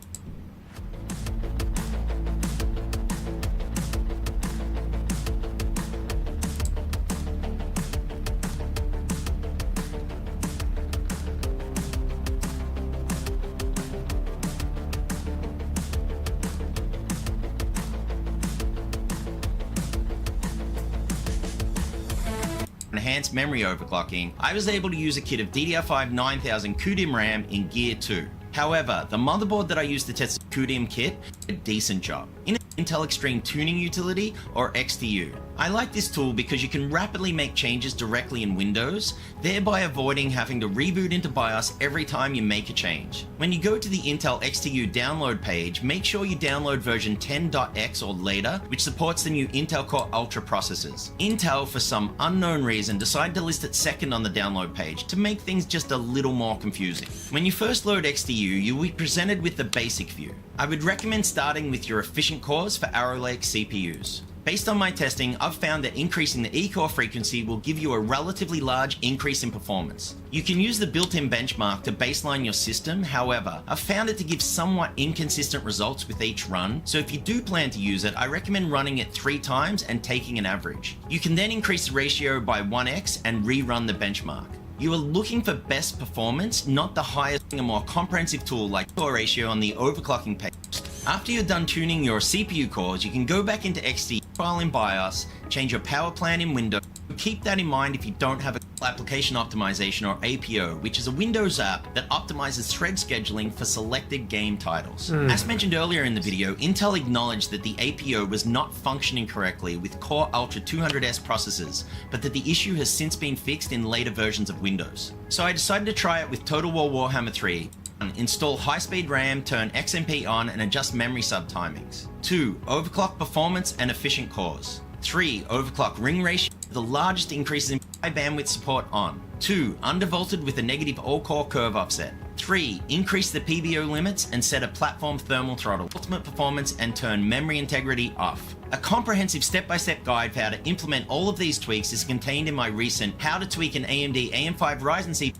enhanced memory overclocking, I was able to use a kit of DDR5 9000 CUDIM RAM in Gear 2. However, the motherboard that I used to test the CUDIM kit did a decent job. In Intel Extreme Tuning Utility, or XTU. I like this tool because you can rapidly make changes directly in Windows, thereby avoiding having to reboot into BIOS every time you make a change. When you go to the Intel XTU download page, make sure you download version 10.x or later, which supports the new Intel Core Ultra processors. Intel, for some unknown reason, decided to list it second on the download page to make things just a little more confusing. When you first load XTU, you will be presented with the basic view. I would recommend starting with your efficient cores for Arrow Lake CPUs. Based on my testing, I've found that increasing the E-core frequency will give you a relatively large increase in performance. You can use the built-in benchmark to baseline your system, however, I've found it to give somewhat inconsistent results with each run, so if you do plan to use it, I recommend running it 3 times and taking an average. You can then increase the ratio by 1x and rerun the benchmark. You are looking for best performance, not the highest and more comprehensive tool like core ratio on the overclocking page. After you're done tuning your CPU cores, you can go back into XT, file in BIOS, change your power plan in Windows. Keep that in mind if you don't have application optimization or APO, which is a Windows app that optimizes thread scheduling for selected game titles. As mentioned earlier in the video, Intel acknowledged that the APO was not functioning correctly with Core Ultra 200S processors, but that the issue has since been fixed in later versions of Windows. So I decided to try it with Total War Warhammer 3. Install high-speed RAM, turn XMP on, and adjust memory sub-timings. 2. Overclock performance and efficient cores. 3. Overclock ring ratio, the largest increases in high bandwidth support on. 2. Undervolted with a negative all-core curve offset. 3. Increase the PBO limits and set a platform thermal throttle, ultimate performance, and turn memory integrity off. A comprehensive step-by-step guide for how to implement all of these tweaks is contained in my recent How to Tweak an AMD AM5 Ryzen CPU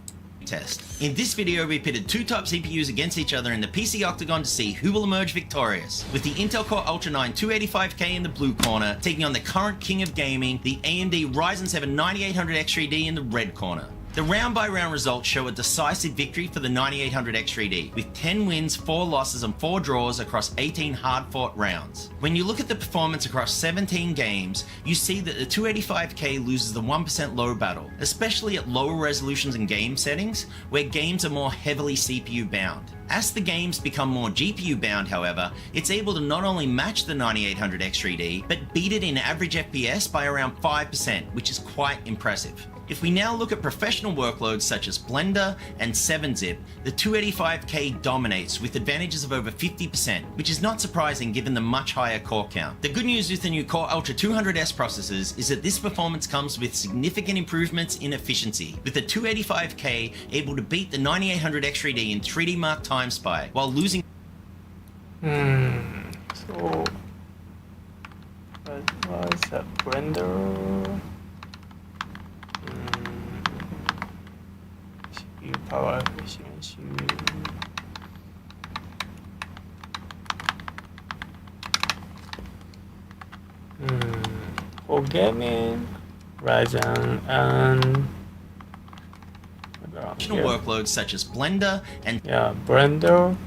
test. In this video, we pitted 2 top CPUs against each other in the PC Octagon to see who will emerge victorious, with the Intel Core Ultra 9 285K in the blue corner, taking on the current king of gaming, the AMD Ryzen 7 9800X3D in the red corner. The round-by-round results show a decisive victory for the 9800X3D, with 10 wins, 4 losses, and 4 draws across 18 hard-fought rounds. When you look at the performance across 17 games, you see that the 285K loses the 1% low battle, especially at lower resolutions and game settings, where games are more heavily CPU bound. As the games become more GPU bound, however, it's able to not only match the 9800X3D, but beat it in average FPS by around 5%, which is quite impressive. If we now look at professional workloads such as Blender and 7-Zip, the 285K dominates with advantages of over 50%, which is not surprising given the much higher core count. The good news with the new Core Ultra 200S processors is that this performance comes with significant improvements in efficiency, with the 285K able to beat the 9800X3D in 3D Mark time spy, while losing So what was a Blender? CPU power efficiency. For gaming, Ryzen and professional workloads such as Blender and Blender.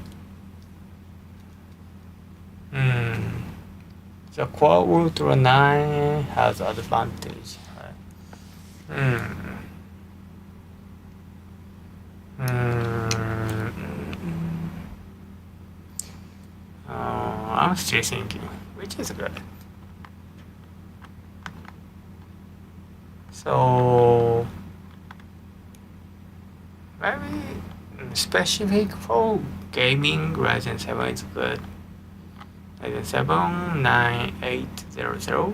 The Core Ultra 9 has advantage. I'm still thinking, which is good. So maybe specific for gaming, Ryzen 7 is good. Ryzen 7 9800.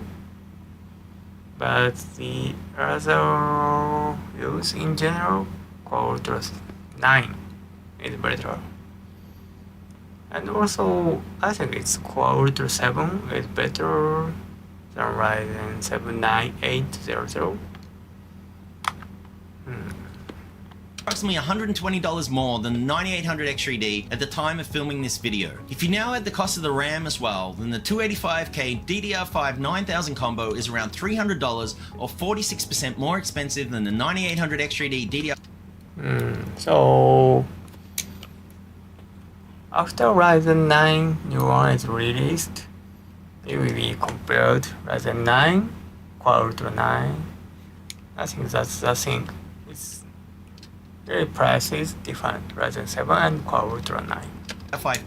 But the other use in general, Core Ultra 9 is better. And also, I think it's Core Ultra 7 is better than Ryzen 7 9800. approximately $120 more than the 9800X3D at the time of filming this video. If you now add the cost of the RAM as well, then the 285K DDR5 9000 combo is around $300 or 46% more expensive than the 9800X3D DDR5. So after Ryzen 9 new one is released, it will be compared Ryzen 9, Core Ultra 9. I think that's the thing. It's the price is different, Ryzen 7 and Core Ultra 9.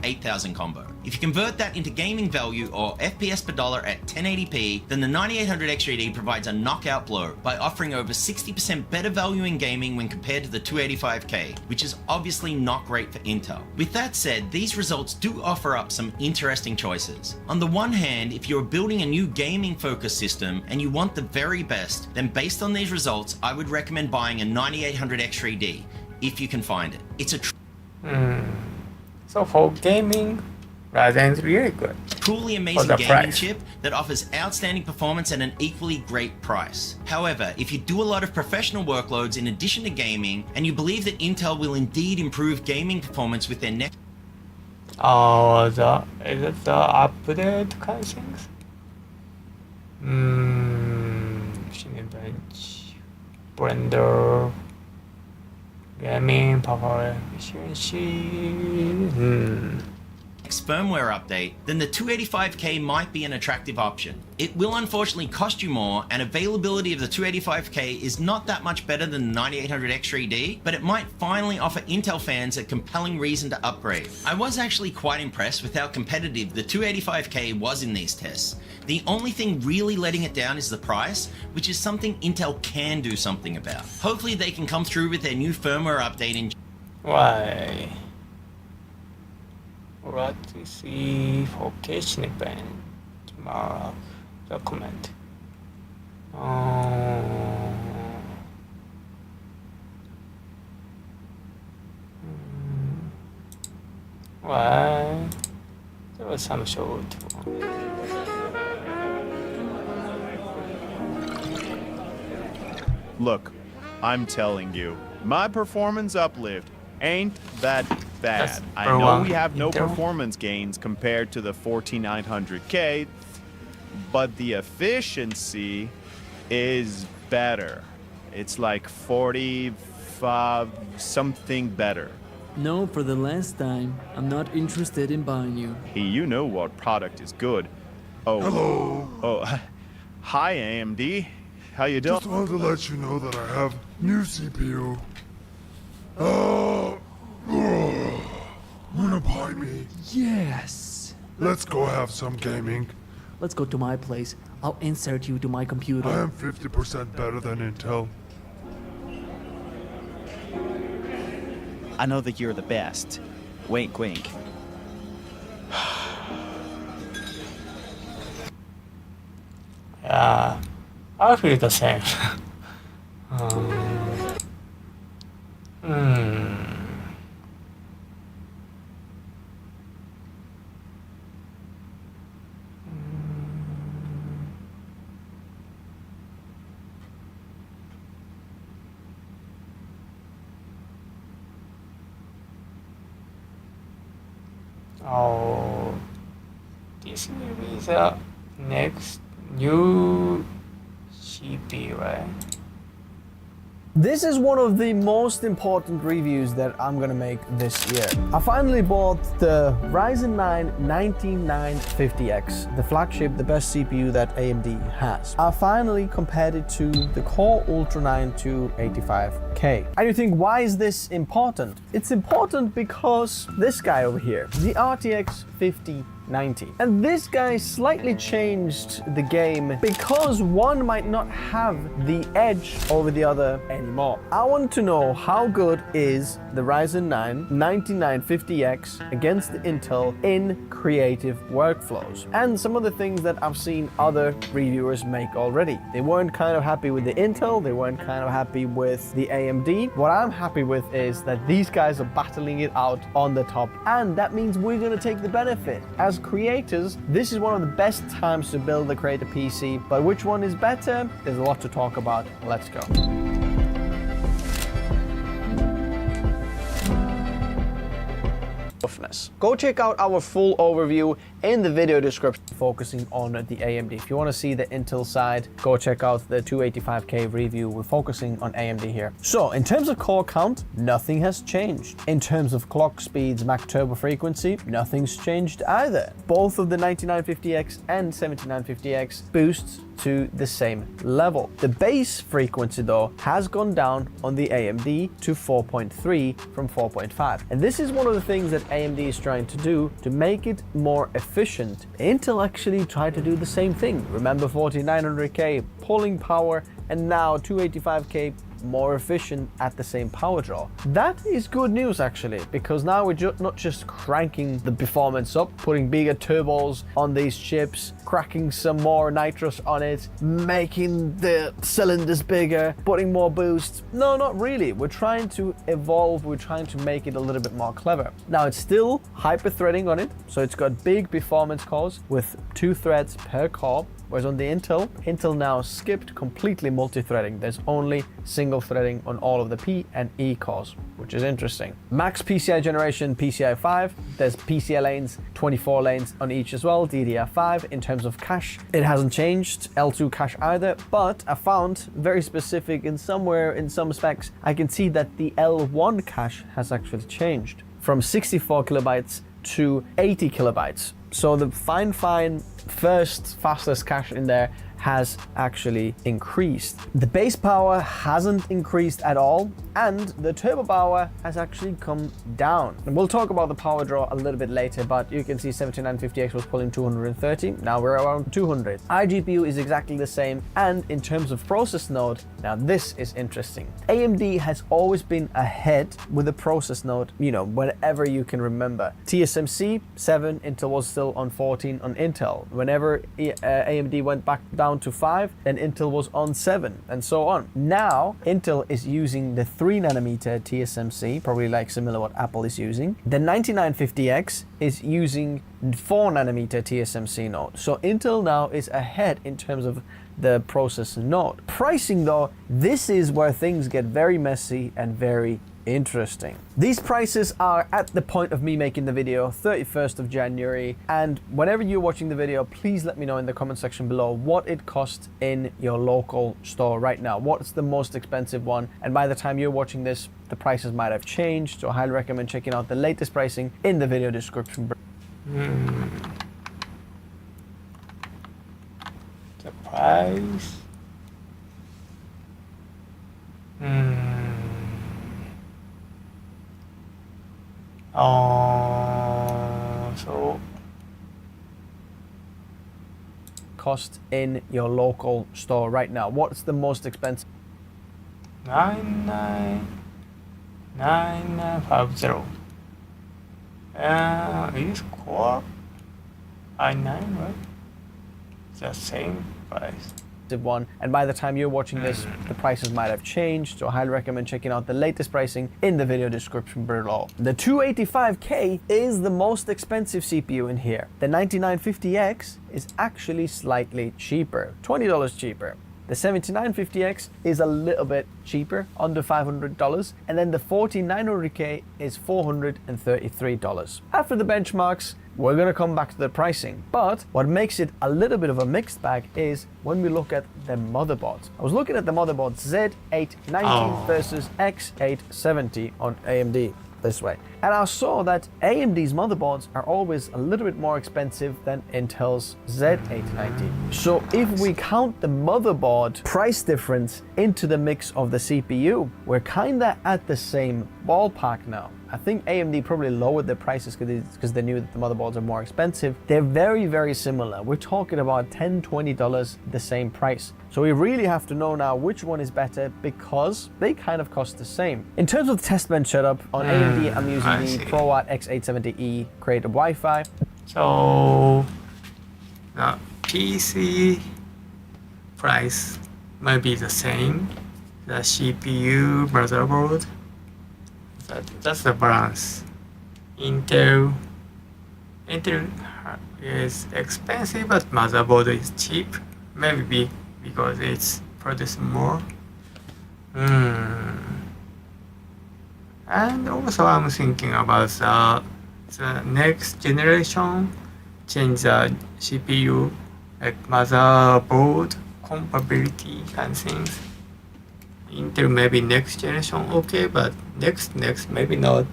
8000 combo. If you convert that into gaming value or FPS per dollar at 1080p, then the 9800X3D provides a knockout blow by offering over 60% better value in gaming when compared to the 285K, which is obviously not great for Intel. With that said, these results do offer up some interesting choices. On the one hand, if you're building a new gaming focused system and you want the very best, then based on these results, I would recommend buying a 9800X3D if you can find it. It's a So for gaming, Ryzen is really good. truly amazing the gaming price. chip that offers outstanding performance at an equally great price. However, if you do a lot of professional workloads in addition to gaming, and you believe that Intel will indeed improve gaming performance with their next Is it the update kind of things? Cinebench, Blender, gaming, power efficiency. firmware update, then the 285K might be an attractive option. It will unfortunately cost you more, and availability of the 285K is not that much better than the 9800X3D, but it might finally offer Intel fans a compelling reason to upgrade. I was actually quite impressed with how competitive the 285K was in these tests. The only thing really letting it down is the price, which is something Intel can do something about. Hopefully they can come through with their new firmware update in Why? What is the for Cinebench? Mark document. Why? There was some short one. Look, I'm telling you, my performance uplift ain't that bad. That's I for know one. we have no Intel. performance gains compared to the 4900K, but the efficiency is better. It's like 45 something better. No, for the last time, I'm not interested in buying you. Hey, you know what product is good. Oh. Hello. Oh, hi AMD. How you doing? Just wanted to let you know that I have new CPU. wanna buy me? Yes. Let's go have some gaming. Let's go to my place. I'll insert you to my computer. I am 50% better than Intel. I know that you're the best. Wink, wink. Yeah, I feel the same. Hmm. Oh, this will be the next new CPU, right? This is one of the most important reviews that I'm gonna make this year. I finally bought the Ryzen 9 19950X, the flagship, the best CPU that AMD has. I finally compared it to the Core Ultra 9 285K. And you think, why is this important? It's important because this guy over here, the RTX 5090. And this guy slightly changed the game because one might not have the edge over the other anymore. I want to know how good is the Ryzen 9 9950X against the Intel in creative workflows, and some of the things that I've seen other reviewers make already. They weren't kind of happy with the Intel, they weren't kind of happy with the AMD. What I'm happy with is that these guys are battling it out on the top, and that means we're going to take the benefit. As creators, this is one of the best times to build a creator PC, but which one is better? There's a lot to talk about. Let's go. Go check out our full overview in the video description focusing on the AMD. If you want to see the Intel side, go check out the 285K review. We're focusing on AMD here. So in terms of core count, nothing has changed. In terms of clock speeds, Mac turbo frequency, nothing's changed either. Both of the 9950X and 7950X boosts to the same level. The base frequency though has gone down on the AMD to 4.3 from 4.5. And this is one of the things that AMD is trying to do to make it more efficient. Intel actually tried to do the same thing. Remember 4900K pulling power, and now 285K more efficient at the same power draw. That is good news actually, because now we're not just cranking the performance up, putting bigger turbos on these chips, cracking some more nitrous on it, making the cylinders bigger, putting more boost. No, not really. We're trying to evolve, we're trying to make it a little bit more clever. Now it's still hyper-threading on it, so it's got big performance cores with 2 threads per core. Whereas on the Intel now skipped completely multi-threading. There's only single threading on all of the P and E cores, which is interesting. Max PCI generation, PCI 5. There's PCI lanes, 24 lanes on each as well, DDR5. In terms of cache, it hasn't changed, L2 cache either, but I found very specific in somewhere in some specs, I can see that the L1 cache has actually changed from 64 kilobytes to 80 kilobytes. So the fine fastest cache in there has actually increased. The base power hasn't increased at all, and the turbo power has actually come down. And we'll talk about the power draw a little bit later, but you can see 7950X was pulling 230, now we're around 200. iGPU is exactly the same, and in terms of process node, now this is interesting. AMD has always been ahead with the process node, you know, whenever you can remember. TSMC 7, Intel was still on 14 on Intel. Whenever AMD went back down to 5, then Intel was on 7, and so on. Now Intel is using the 3nm TSMC, probably like similar what Apple is using. The 9950X is using 4nm TSMC node. So Intel now is ahead in terms of the process node. Pricing though, this is where things get very messy and very interesting. These prices are at the point of me making the video, 31st of January, and whenever you're watching the video, please let me know in the comment section below what it costs in your local store right now. What's the most expensive one? And by the time you're watching this, the prices might have changed, so I highly recommend checking out the latest pricing in the video description. The price. Oh. cost in your local store right now? What's the most expensive? 9950. Is Core i9, right? It's the same price. One, and by the time you're watching this, the prices might have changed, so I highly recommend checking out the latest pricing in the video description below. The 285K is the most expensive CPU in here. The 9950X is actually slightly cheaper, $20 cheaper. The 7950X is a little bit cheaper, under $500, and then the 14900K is $433. After the benchmarks, we're going to come back to the pricing, but what makes it a little bit of a mixed bag is when we look at the motherboards. I was looking at the motherboard Z890 versus X870 on AMD this way, and I saw that AMD's motherboards are always a little bit more expensive than Intel's Z890. So if we count the motherboard price difference into the mix of the CPU, we're kinda at the same ballpark now. I think AMD probably lowered their prices because they knew that the motherboards are more expensive. They're very, very similar. We're talking about $10, $20 the same price. So we really have to know now which one is better because they kind of cost the same. In terms of the test bench setup, on AMD I'm using the ProWatt X870E creative Wi-Fi. So the PC price might be the same. The CPU, motherboard, that's the balance. Intel is expensive, but motherboard is cheap. Maybe because it's produced more. And also I'm thinking about the next generation, change the CPU, like motherboard compatibility kind of things. Intel maybe next generation okay, but next maybe not.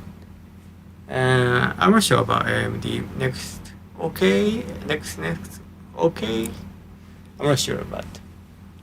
I'm not sure about AMD next okay, next okay. I'm not sure, but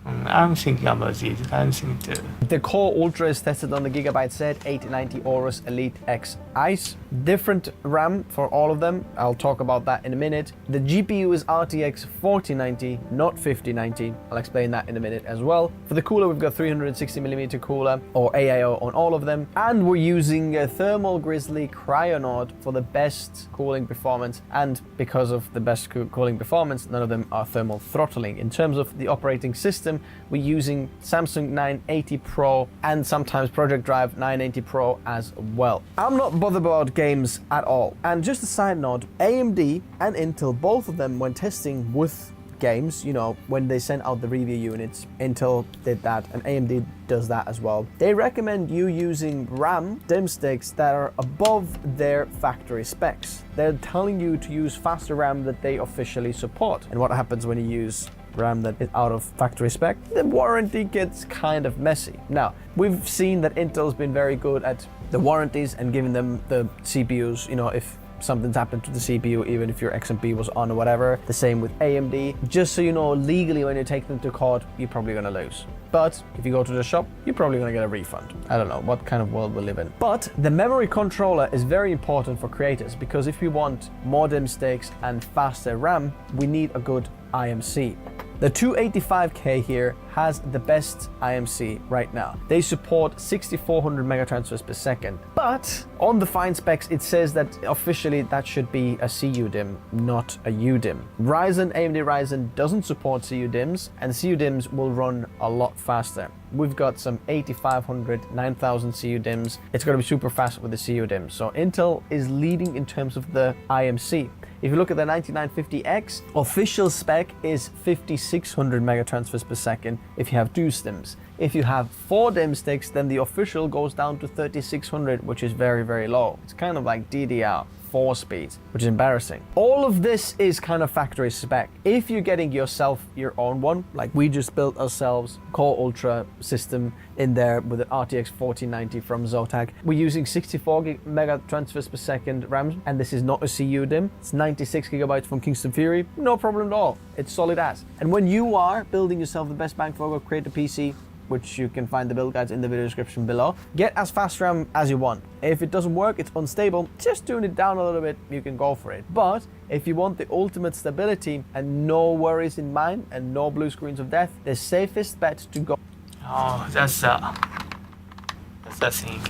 I'm thinking about these kind of things too. The Core Ultra is tested on the Gigabyte Z890 Aorus Elite X Ice. Different RAM for all of them. I'll talk about that in a minute. The GPU is RTX 4090, not 5090. I'll explain that in a minute as well. For the cooler, we've got 360mm cooler or AIO on all of them. And we're using a Thermal Grizzly Cryonaut for the best cooling performance. And because of the best cooling performance, none of them are thermal throttling. In terms of the operating system, we're using Samsung 980 Pro and sometimes Project Drive 980 Pro as well. I'm not bothered about games at all. And just a side note, AMD and Intel, both of them, when testing with games, you know, when they sent out the review units, Intel did that and AMD does that as well. They recommend you using RAM DIMM sticks that are above their factory specs. They're telling you to use faster RAM that they officially support. And what happens when you use RAM that is out of factory spec? The warranty gets kind of messy. Now, we've seen that Intel's been very good at the warranties and giving them the CPUs, you know, if something's happened to the CPU, even if your XMP was on or whatever. The same with AMD. Just so you know, legally when you take them to court, you're probably gonna lose. But if you go to the shop, you're probably gonna get a refund. I don't know what kind of world we live in. But the memory controller is very important for creators because if we want more DIMM sticks and faster RAM, we need a good IMC. The 285K here has the best IMC right now. They support 6400 megatransfers per second, but on the fine specs it says that officially that should be a CU DIMM, not a UDIMM. AMD Ryzen doesn't support CU DIMMs, and CU DIMMs will run a lot faster. We've got some 8500, 9000 CU DIMMs. It's going to be super fast with the CU DIMMs. So Intel is leading in terms of the IMC. If you look at the 9950X, official spec is 5600 megatransfers per second if you have 2 DIMMs. If you have 4 DIMM sticks, then the official goes down to 3600, which is very, very low. It's kind of like DDR4 speeds, which is embarrassing. All of this is kind of factory spec. If you're getting yourself your own one, like we just built ourselves Core Ultra system in there with an RTX 4090 from Zotac. We're using 64 mega transfers per second RAM, and this is not a CU DIMM. It's 96 gigabytes from Kingston Fury. No problem at all. It's solid as. And when you are building yourself the best bang for buck creator PC, which you can find the build guides in the video description below. Get as fast RAM as you want. If it doesn't work, it's unstable, just tune it down a little bit, you can go for it. But if you want the ultimate stability and no worries in mind and no blue screens of death, the safest bet to go. Oh, that's the thing.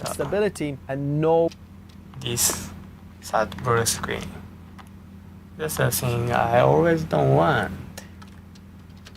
Stability and no. This sad blue screen. That's the thing I always don't want.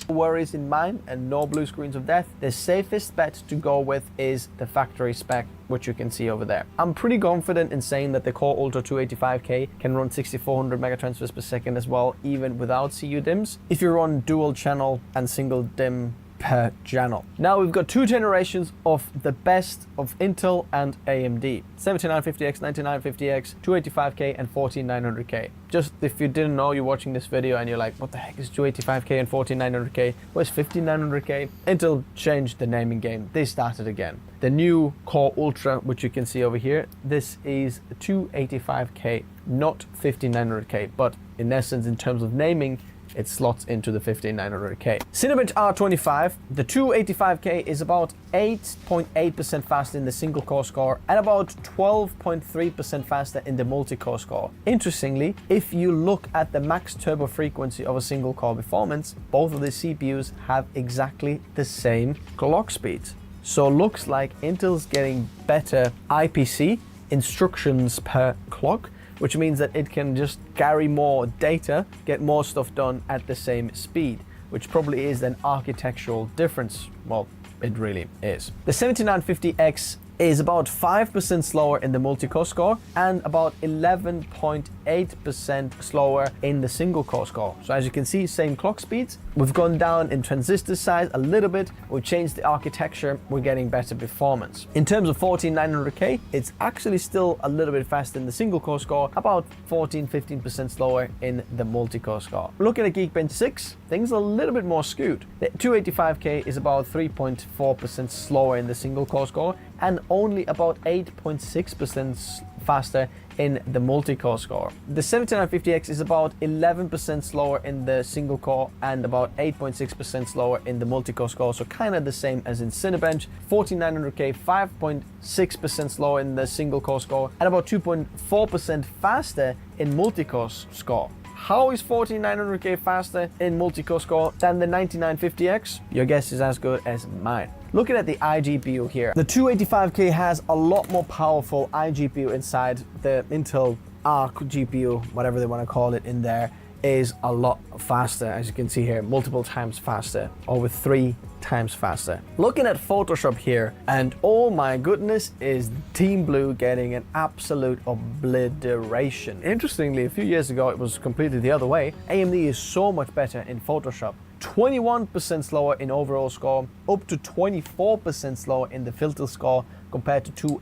Worries in mind and no blue screens of death, the safest bet to go with is the factory spec, which you can see over there. I'm pretty confident in saying that the Core Ultra 285K can run 6400 megatransfers per second as well, even without CU DIMMs, if you run dual channel and single DIMM per channel. Now we've got two generations of the best of Intel and AMD. 7950X, 9950X, 285K and 14900K. Just if you didn't know, you're watching this video and you're like, what the heck is 285K and 14900K? Where's 15900K? Intel changed the naming game. They started again. The new Core Ultra, which you can see over here, this is 285K, not 15900K, but in essence, in terms of naming, it slots into the 15900K. Cinebench R25, the 285K is about 8.8% faster in the single core score and about 12.3% faster in the multi-core score. Interestingly, if you look at the max turbo frequency of a single core performance, both of the CPUs have exactly the same clock speeds. So looks like Intel's getting better IPC, instructions per clock, which means that it can just carry more data, get more stuff done at the same speed, which probably is an architectural difference. Well, it really is. The 7950X is about 5% slower in the multi-core score and about 11.8% slower in the single core score. So as you can see, same clock speeds. We've gone down in transistor size a little bit. We've changed the architecture. We're getting better performance. In terms of 14900K, it's actually still a little bit faster in the single core score, about 15% slower in the multi-core score. Looking at Geekbench 6, things are a little bit more skewed. The 285K is about 3.4% slower in the single core score and only about 8.6% faster in the multi-core score. The 7950X is about 11% slower in the single core and about 8.6% slower in the multi-core score, so kind of the same as in Cinebench. 14900K, 5.6% slower in the single core score and about 2.4% faster in multi-core score. How is 14900K faster in multi-core score than the 9950X? Your guess is as good as mine. Looking at the iGPU here, the 285K has a lot more powerful iGPU inside. The Intel Arc GPU, whatever they want to call it in there, is a lot faster, as you can see here, multiple times faster, over 3 times faster. Looking at Photoshop here, and oh my goodness, is Team Blue getting an absolute obliteration. Interestingly, a few years ago it was completely the other way. AMD is so much better in Photoshop. 21% slower in overall score, up to 24% slower in the filter score compared to 2.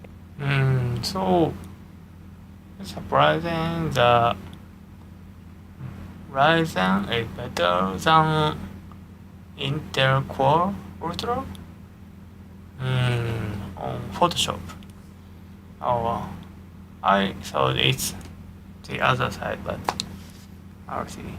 So it's surprising the Ryzen is better than Intel Core Ultra on Photoshop. Oh wow. I thought it's the other side, but I'll see.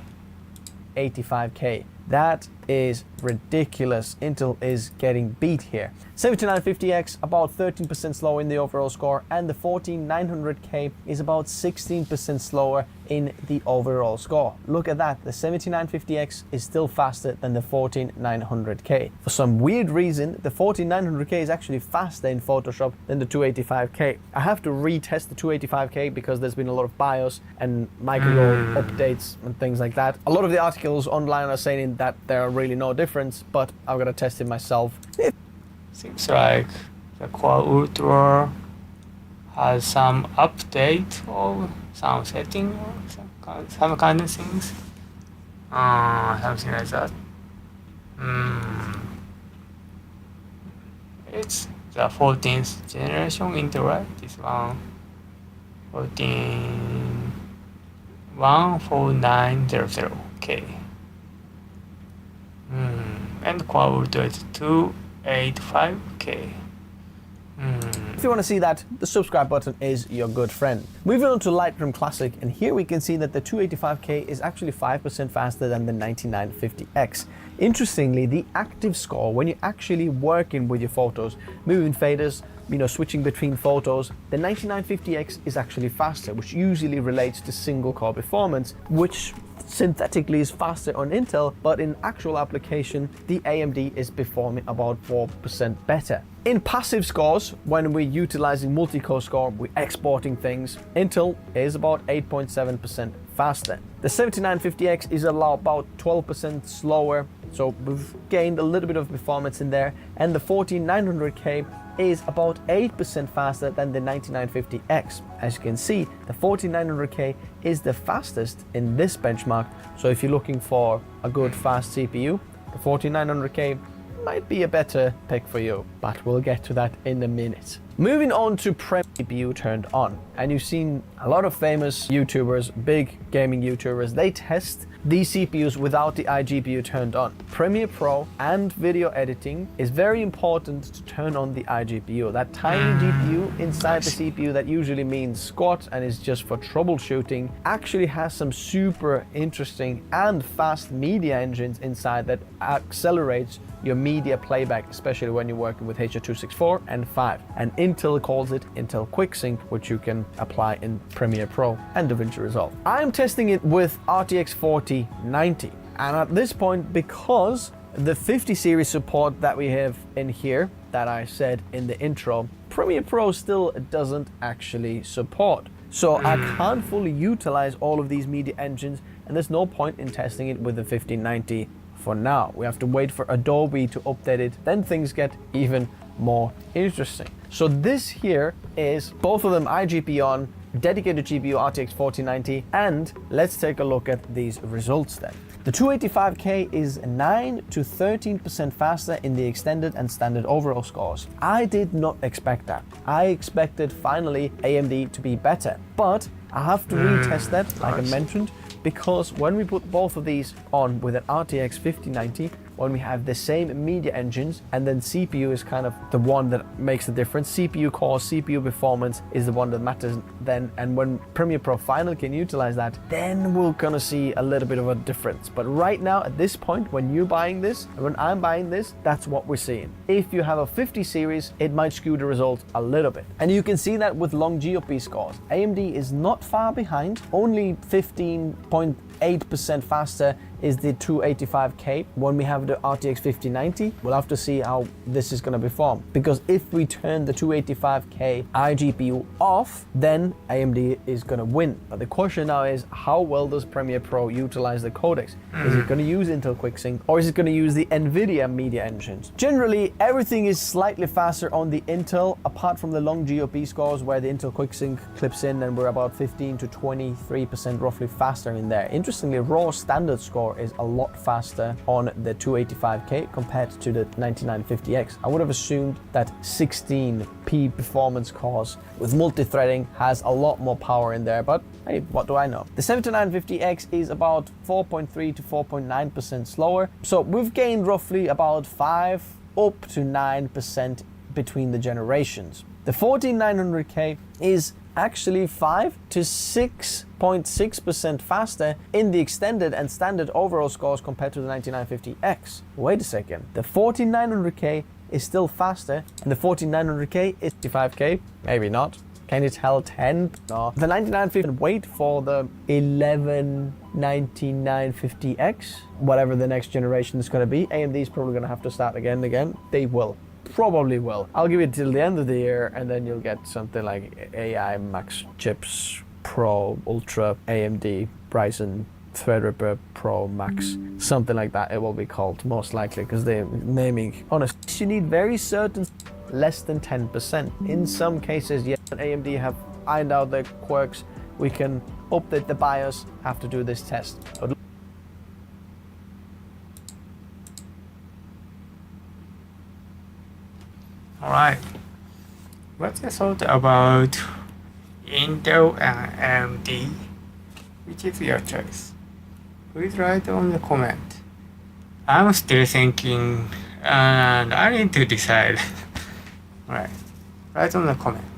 85K. That is ridiculous. Intel is getting beat here. 7950X about 13% slower in the overall score, and the 14900K is about 16% slower in the overall score. Look at that, the 7950X is still faster than the 14900K. For some weird reason, the 14900K is actually faster in Photoshop than the 285K. I have to retest the 285K because there's been a lot of BIOS and micro updates and things like that. A lot of the articles online are saying that there are really no difference, but I'm gonna test it myself. Seems like the Core Ultra has some update or some setting or some kind of things. Something like that. It's the 14th generation Intel, right? This one, 14900K. And Core Ultra is 285K. If you want to see that, the subscribe button is your good friend. Moving on to Lightroom Classic, and here we can see that the 285K is actually 5% faster than the 9950X. Interestingly, the active score, when you're actually working with your photos, moving faders, switching between photos, the 9950X is actually faster, which usually relates to single core performance, which synthetically is faster on Intel, but in actual application, the AMD is performing about 4% better. In passive scores, when we're utilizing multi-core score, we're exporting things, Intel is about 8.7% faster. The 7950X is about 12% slower, so we've gained a little bit of performance in there, and the 14900K is about 8% faster than the 9950X. As you can see, the 14900K is the fastest in this benchmark, so if you're looking for a good fast CPU, the 14900K might be a better pick for you, but we'll get to that in a minute. Moving on to Premiere CPU turned on, and you've seen a lot of famous YouTubers, big gaming YouTubers, they test these CPUs without the iGPU turned on. Premiere Pro and video editing is very important to turn on the iGPU. That tiny GPU inside the CPU that usually means squat and is just for troubleshooting actually has some super interesting and fast media engines inside that accelerates your media playback, especially when you're working with H.264 and 5. And Intel calls it Intel QuickSync, which you can apply in Premiere Pro and DaVinci Resolve. I'm testing it with RTX 4090, and at this point, because the 50 series support that we have in here that I said in the intro, Premiere Pro still doesn't actually support. So I can't fully utilize all of these media engines, and there's no point in testing it with the 5090 for now. We have to wait for Adobe to update it, then things get even more interesting. So this here is both of them iGPU on, dedicated GPU RTX 4090, and let's take a look at these results then. The 285K is 9 to 13% faster in the extended and standard overall scores. I did not expect that. I expected finally AMD to be better, but I have to retest that, like I mentioned, because when we put both of these on with an RTX 5090, when we have the same media engines, and then CPU is kind of the one that makes the difference. CPU core, CPU performance is the one that matters then, and when Premiere Pro finally can utilize that, then we're gonna see a little bit of a difference. But right now, at this point, when you're buying this, and when I'm buying this, that's what we're seeing. If you have a 50 series, it might skew the result a little bit. And you can see that with long GOP scores. AMD is not far behind, only 15.8% faster is the 285K. When we have the RTX 5090, we'll have to see how this is going to perform, because if we turn the 285K iGPU off, then AMD is going to win. But the question now is, how well does Premiere Pro utilize the codecs? Is it going to use Intel QuickSync, or is it going to use the NVIDIA media engines? Generally, everything is slightly faster on the Intel, apart from the long GOP scores where the Intel QuickSync clips in, and we're about 15 to 23% roughly faster in there. Interestingly, raw standard score is a lot faster on the 285K compared to the 9950X. I would have assumed that 16p performance cores with multi-threading has a lot more power in there, but hey, what do I know? The 7950X is about 4.3 to 4.9% slower, so we've gained roughly about 5 up to 9% between the generations. The 14900K is actually 5 to 6.6% faster in the extended and standard overall scores compared to the 9950X. Wait a second, the 14900K is still faster, and the 14900K is 55K? Maybe not. Can it tell 10? No. The 9950, wait for the 119950X, whatever the next generation is going to be. AMD is probably going to have to start again. They will. Probably will. I'll give it till the end of the year, and then you'll get something like AI Max Chips Pro Ultra AMD Ryzen Threadripper Pro Max, something like that it will be called, most likely, because they're naming. Honestly, you need very certain, less than 10%. In some cases, yes, AMD have ironed out their quirks. We can update the BIOS, have to do this test. Alright, what's your thought about Intel and AMD? Which is your choice? Please write on the comment. I'm still thinking, and I need to decide. Right, write on the comment.